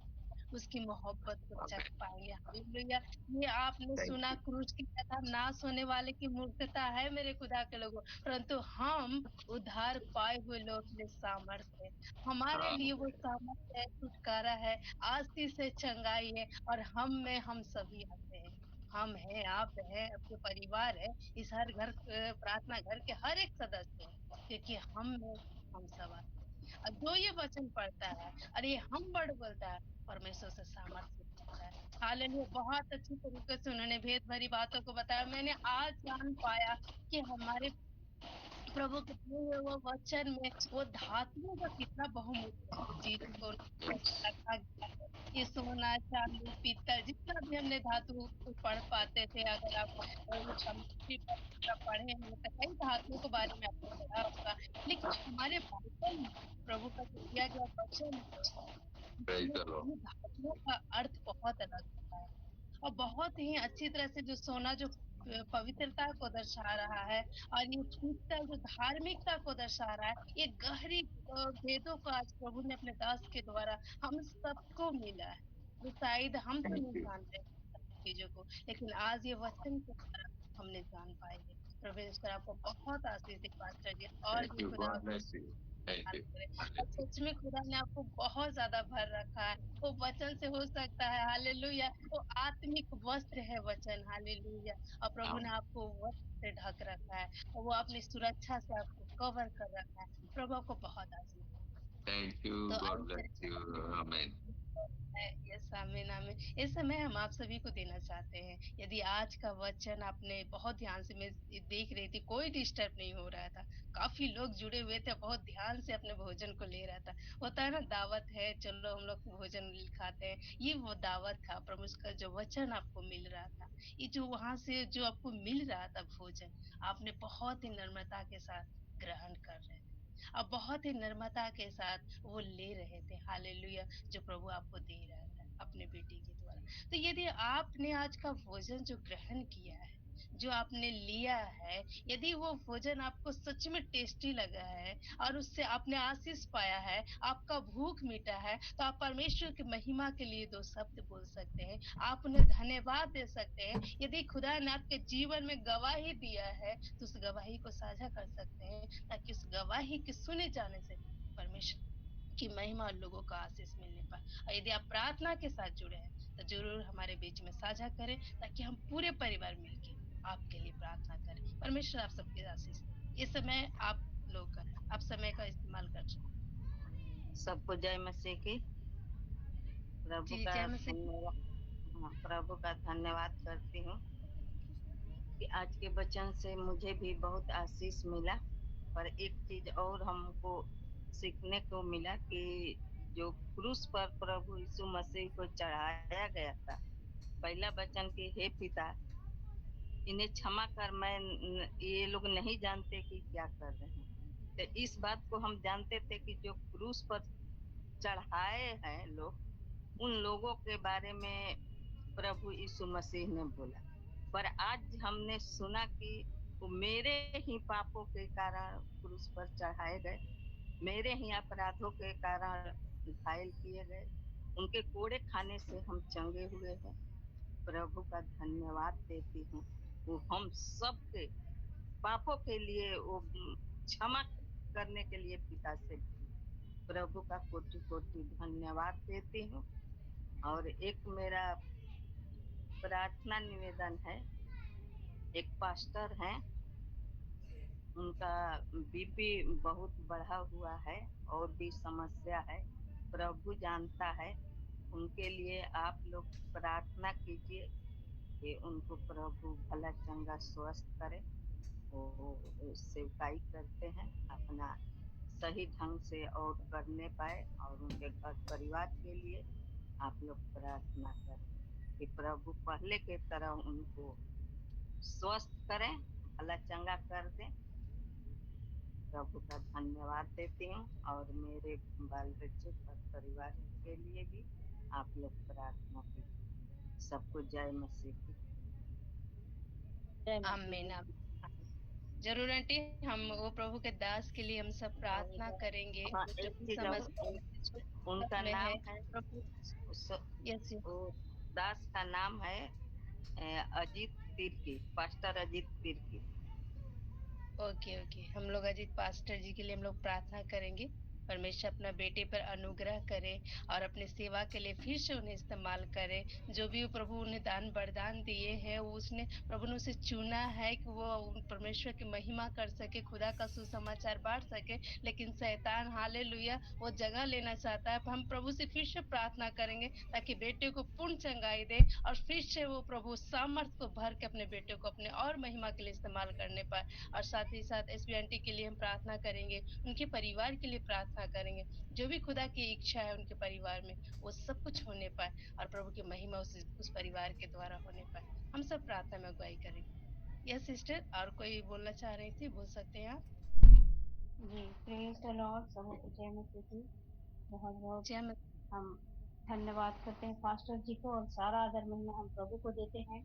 उसकी मोहब्बत को चख आमीन। पाएँगे, हालेलुया। ये आपने थैंक सुना यू। क्रूस की कथा नाश होने वाले की मूर्खता है मेरे खुदा के लोगों, परंतु हम उद्धार पाए हुए लोग में सामर्थ्य है। हमारे लिए वो आमीन, सामर्थ्य है, छुटकारा है, आशीष है, चंगाई है और हम में हम सभी आते हैं। हम हैं, आप हैं, आपके परिवार है, इस हर घर प्रार्थना घर के हर एक सदस्य हैं, क्योंकि हम में हम सब आते हैं। और जो ये वचन पढ़ता है और ये हम वर्ड बोलता है, परमेश्वर से सामर्थ्य मिलता है। हालेलुया! बहुत अच्छी तरीके से उन्होंने भेद भरी बातों को बताया। मैंने आज जान पाया कि हमारे प्रभु के दिए हुए वो वचन में वो धातुओं का कितना बहुमूल्य है। चीज़ों को रखा गया है। ये सोना, चांदी, पीतल जितना भी हमने धातु पढ़ पाते थे, अगर आप ये केमिस्ट्री का पढ़े हैं तो कई धातुओं के बारे में आपने पढ़ा होगा। लेकिन हमारे बाइबल में प्रभु का जो दिया गया वचन है, प्रेज़ इसमें द लॉर्ड। ये धातुओं का अर्थ बहुत अलग होता है। और बहुत ही अच्छी तरह से जो सोना जो पवित्रता को दर्शा रहा है और ये पीतल जो धार्मिकता को दर्शा रहा है, ये गहरी भेदों को आज प्रभु ने अपने दास के द्वारा हम सबको मिला है। जो शायद हम तो थैंक नहीं यू, जानते चीज़ों को, लेकिन आज ये वचन के द्वारा हमने जान पाए हैं। परमेश्वर आपको बहुत आशीष दे पास्टर जी और थैंक भी यू, खुदा गॉड ब्लेस यू। थैंक बात यू। करें। और हालेलुया, सच में खुदा ने आपको बहुत ज़्यादा भर रखा है। वो वचन से हो सकता है, हालेलुया। वो आत्मिक वस्त्र है वचन, हालेलुया। और प्रभु ने आमीन। आपको वस्त्र से ढक रखा है और वो अपनी सुरक्षा से आपको कवर कर रखा है। प्रभु आपको बहुत आशीष दे। थैंक यू, तो गॉड आइए ब्लेस यू। आमीन। यस, आमीन, आमीन। इस समय हम आप सभी को देना चाहते हैं। यदि आज का वचन आपने बहुत ध्यान से मैं देख रही थी, कोई डिस्टर्ब नहीं हो रहा था। काफ़ी लोग जुड़े हुए थे, बहुत ध्यान से अपने भोजन को ले रहा था। होता है ना दावत है, चलो हम लोग भोजन खाते हैं। ये वो दावत था, प्रभु का जो वचन आपको मिल रहा था। ये जो वहाँ से जो आपको मिल रहा था भोजन, आपने बहुत ही नम्रता के साथ ग्रहण कर रहे थे। आप बहुत ही नम्रता के साथ वो ले रहे थे, हालेलुया। जो प्रभु आपको दे रहा था अपने बेटे के द्वारा। तो यदि आपने आज का भोजन जो ग्रहण किया है, जो आपने लिया है, यदि वो भोजन आपको सच में टेस्टी लगा है और उससे आपने आशीष पाया है, आपका भूख मिटा है, तो आप परमेश्वर की महिमा के लिए 2 शब्द बोल सकते हैं। आप उन्हें धन्यवाद दे सकते हैं। यदि खुदा ने आपके जीवन में गवाही दिया है, तो उस गवाही को साझा कर सकते हैं, ताकि उस गवाही के सुने जाने से परमेश्वर की महिमा और लोगों को आशीष मिलने पाए। और यदि आप प्रार्थना के साथ जुड़े हैं, तो ज़रूर हमारे बीच में साझा करें, ताकि हम पूरे परिवार मिलके आपके लिए प्रार्थना करें। परमेश्वर आप सबकी आशीष दे। ये समय आप लोग का है, आप समय का इस्तेमाल कर सकते सबको जय मसीह की। हैं। प्रभु जी, का जय मसीह। धन्यवाद। हाँ, प्रभु का धन्यवाद करती हूँ कि आज के वचन से मुझे भी बहुत आशीष मिला। पर एक चीज और हमको सीखने को मिला कि जो क्रूस पर प्रभु यीशु मसीह को चढ़ाया गया था, पहला वचन कि हे पिता, इन्हें क्षमा कर, ये लोग नहीं जानते कि क्या कर रहे हैं। तो इस बात को हम जानते थे कि जो क्रूस पर चढ़ाए हैं लोग, उन लोगों के बारे में प्रभु यीशु मसीह ने बोला। पर आज हमने सुना कि वो मेरे ही पापों के कारण क्रूस पर चढ़ाए गए, मेरे ही अपराधों के कारण घायल किए गए, उनके कोड़े खाने से हम चंगे हुए हैं। प्रभु का धन्यवाद देती हूँ। वो हम सबके पापों के लिए वो क्षमा करने के लिए पिता से बोले। प्रभु का कोटि कोटि धन्यवाद देती हूँ। और एक मेरा प्रार्थना निवेदन है। एक पास्टर हैं, उनका बीपी बहुत बढ़ा हुआ है और भी समस्या है, प्रभु जानता है। उनके लिए आप लोग प्रार्थना कीजिए कि उनको प्रभु भला चंगा स्वस्थ करे। वो सेवकाई करते हैं, अपना सही ढंग से और करने पाए, और उनके घर परिवार के लिए आप लोग प्रार्थना करें कि प्रभु पहले के तरह उनको स्वस्थ करें, भला चंगा कर दें। प्रभु का धन्यवाद देती हूँ, और मेरे बाल बच्चे और परिवार के लिए भी आप लोग प्रार्थना कीजिए। सबको जय मसीह की। जय मसीह आमीन की। आमीन। जरूर आंटी, हम वो प्रभु के दास के लिए हम सब प्रार्थना करेंगे, हाँ, जो एक भी चीज और, समस्या में, जो उनका दिक्कत में है नाम है, प्रभु। उस- यस यस। वो दास का नाम है Ajit Tirkey, pastor Ajit Tirkey. Okay okay, हम लोग अजीत पास्टर जी के लिए हम लोग प्रार्थना करेंगे। परमेश्वर अपना बेटे पर अनुग्रह करे और अपने सेवा के लिए फिर से उन्हें इस्तेमाल करे। जो भी वो प्रभु उन्हें दान वरदान दिए हैं, वो उसने प्रभु ने उसे चुना है कि वो परमेश्वर की महिमा कर सके, खुदा का सुसमाचार बांट सके। लेकिन शैतान हालेलुया वो जगह लेना चाहता है। हम प्रभु से फिर से प्रार्थना करेंगे ताकि बेटे को पूर्ण चंगाई दे, और फिर से वो प्रभु सामर्थ को भर के अपने बेटे को अपने और महिमा के लिए इस्तेमाल करने पाए। और साथ ही साथ एसबी आंटी के लिए हम प्रार्थना करेंगे, उनके परिवार के लिए प्रार्थना करेंगे। जो भी खुदा की इच्छा है उनके परिवार में, वो सब कुछ होने पाए, और प्रभु की महिमा उस परिवार के द्वारा होने पाए। हम सब प्रार्थना में अगुवाई करेंगे। यस सिस्टर, और कोई बोलना चाह रही थी, बोल सकते हैं आप। जी, प्रेज द लॉर्ड। सबको जय मसीह की। बहुत बहुत जय मसीह। हम धन्यवाद करते हैं पास्टर जी को, और सारा आदर महिमा हम प्रभु को देते हैं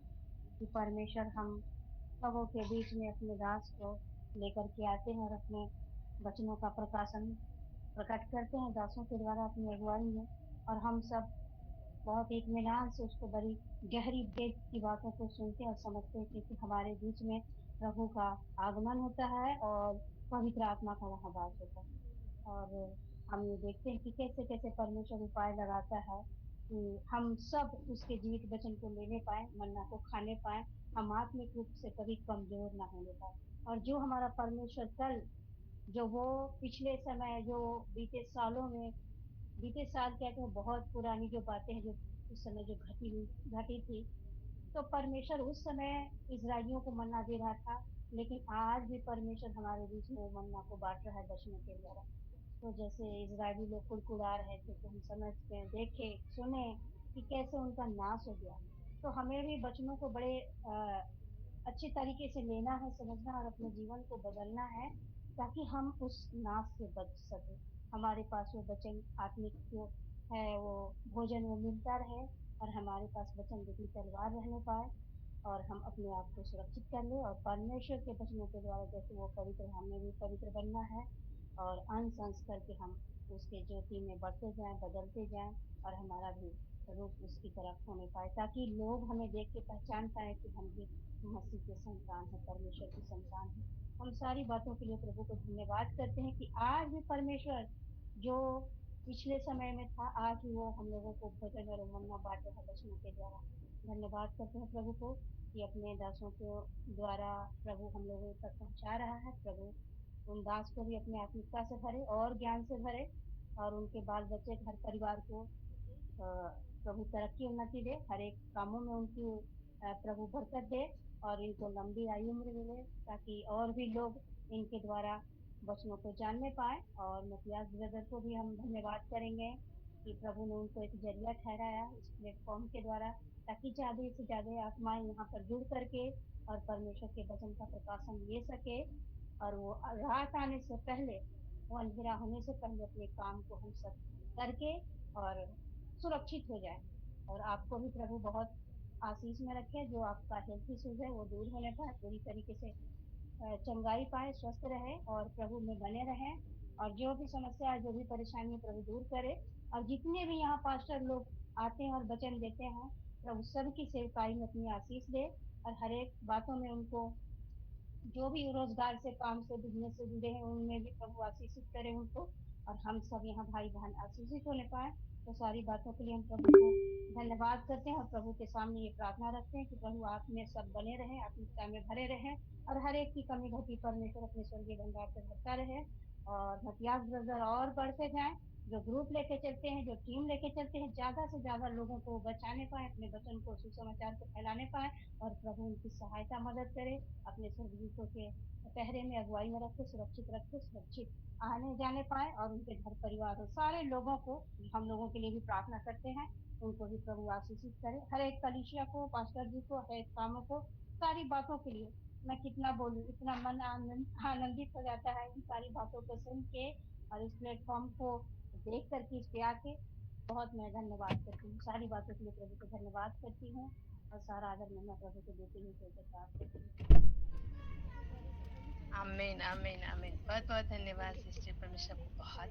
कि परमेश्वर हम सबों के बीच में अपने दास को लेकर के आते हैं और अपने वचनों का प्रकाशन प्रकट करते हैं दासों के द्वारा अपनी अगुवाई में। और हम सब बहुत इत्मीनान से उसको बड़ी गहरी वेद की बातों को सुनते और समझते हैं, क्योंकि हमारे बीच में प्रभु का आगमन होता है और पवित्र आत्मा का वहाँ वास होता है। और हम ये देखते हैं कि कैसे कैसे परमेश्वर उपाय लगाता है कि हम सब उसके जीवित वचन को लेने पाए, मन्ना को खाने पाए, हम आत्मिक रूप से कभी कमजोर ना होने पाए। और जो हमारा परमेश्वर कल, जो वो पिछले समय, जो बीते सालों में, बीते साल कहते हैं बहुत पुरानी जो बातें हैं, जो उस समय जो घटी थी, तो परमेश्वर उस समय इजरायलियों को मन्ना दे रहा था। लेकिन आज भी परमेश्वर हमारे बीच में मन्ना को बांट रहा है वचनों के द्वारा। तो जैसे इजरायली लोग कुड़कुड़ा रहे थे, तो हम समझते हैं, देखे सुने कि कैसे उनका नाश हो गया। तो हमें भी वचनों को बड़े अच्छे तरीके से लेना है, समझना और अपने जीवन को बदलना है, ताकि हम उस नाश से बच सके। हमारे पास वो वचन आत्मिक जो है, वो भोजन वो मिलता रहे, और हमारे पास वचन रूपी तलवार रहने पाए, और हम अपने आप को सुरक्षित कर ले, और परमेश्वर के वचनों के द्वारा जैसे वो पवित्र, हमें भी पवित्र बनना है, और अंग संस करके हम उसके ज्योति में बढ़ते जाएं, बदलते जाएं, और हमारा भी रूप उसकी तरफ होने पाए, ताकि लोग हमें देख के पहचान पाए कि हम भी मसीह के संतान है, परमेश्वर की संतान है। हम सारी बातों के लिए प्रभु को धन्यवाद करते हैं कि आज भी परमेश्वर जो पिछले समय में था, आज भी वो हम लोगों को भोजन और मन्ना बांट रहा है वचनों के द्वारा। धन्यवाद करते हैं प्रभु को कि अपने दासों के द्वारा प्रभु हम लोगों तक पहुंचा रहा है। प्रभु उन दास को भी अपनी आत्मिकता से भरे और ज्ञान से भरे, और उनके बाल बच्चे घर परिवार को प्रभु तरक्की उन्नति दे, हर एक कामों में उनकी प्रभु बरकत दे, और इनको लंबी आयु उम्र मिले, ताकि और भी लोग इनके द्वारा वचनों को जानने पाए। और मतियास ब्रदर को भी हम धन्यवाद करेंगे कि प्रभु ने उनको एक जरिया ठहराया इस प्लेटफॉर्म के द्वारा, ताकि ज्यादा से ज्यादा आत्माएं यहाँ पर जुड़ करके और परमेश्वर के वचन का प्रकाशन ले सके, और वो रात आने से पहले, वो अंधेरा होने से पहले अपने काम को हम सब करके और सुरक्षित हो जाए। और आपको भी प्रभु बहुत आशीष में रखे, जो आपका हेल्थ इश्यूज है वो दूर होने पाए, पूरी तरीके से चंगाई पाए, स्वस्थ रहे और प्रभु में बने रहे, और जो भी समस्या है, जो भी परेशानी है, प्रभु दूर करे। और जितने भी यहाँ पास्टर लोग आते हैं और वचन देते हैं, प्रभु सबकी सेवकाई में अपनी आशीष दे, और हर एक बातों में उनको, जो भी रोजगार से, काम से, बिजनेस से जुड़े हैं, उनमें भी प्रभु आशीषित करे उनको, और हम सब यहाँ भाई बहन आशीषित होने पाए। तो सारी बातों के लिए हम प्रभु को धन्यवाद करते हैं और प्रभु के सामने ये प्रार्थना रखते हैं कि प्रभु आप में सब बने रहें, आत्मिकता में भरे रहें और हर एक की कमी घटी परमेश्वर अपने स्वर्गीय भंडार से भरता रहे और मतियास ब्रदर और बढ़ते जाएं, जो ग्रुप लेके चलते हैं, जो टीम लेके चलते हैं, ज्यादा से ज्यादा लोगों को बचाने पाए, अपने वचन को, सुसमाचार को फैलाने पाए और प्रभु उनकी सहायता मदद करे, अपने स्वर्गदूतों के पहरे में अगुवाई में रखे, सुरक्षित आने जाने पाए और उनके घर परिवार और सारे लोगों को, हम लोगों के लिए भी प्रार्थना करते हैं, उनको भी प्रभु आशीषित करे, हर एक कलीसिया को, पास्टर जी को, हर एक कामों को, सारी बातों के लिए मैं कितना बोलूं, इतना मन आनंदित हो जाता है इन सारी बातों को सुन के और इस प्लेटफॉर्म को देख करके, इस पे आके बहुत मैं धन्यवाद करती हूँ, सारी बातों के लिए प्रभु को धन्यवाद करती हूँ और सारा आदर मैं प्रभु को देती हूँ, करती हूँ। आमीन आमीन आमीन। बहुत बहुत धन्यवाद सिस्टर, परमेश्वर को बहुत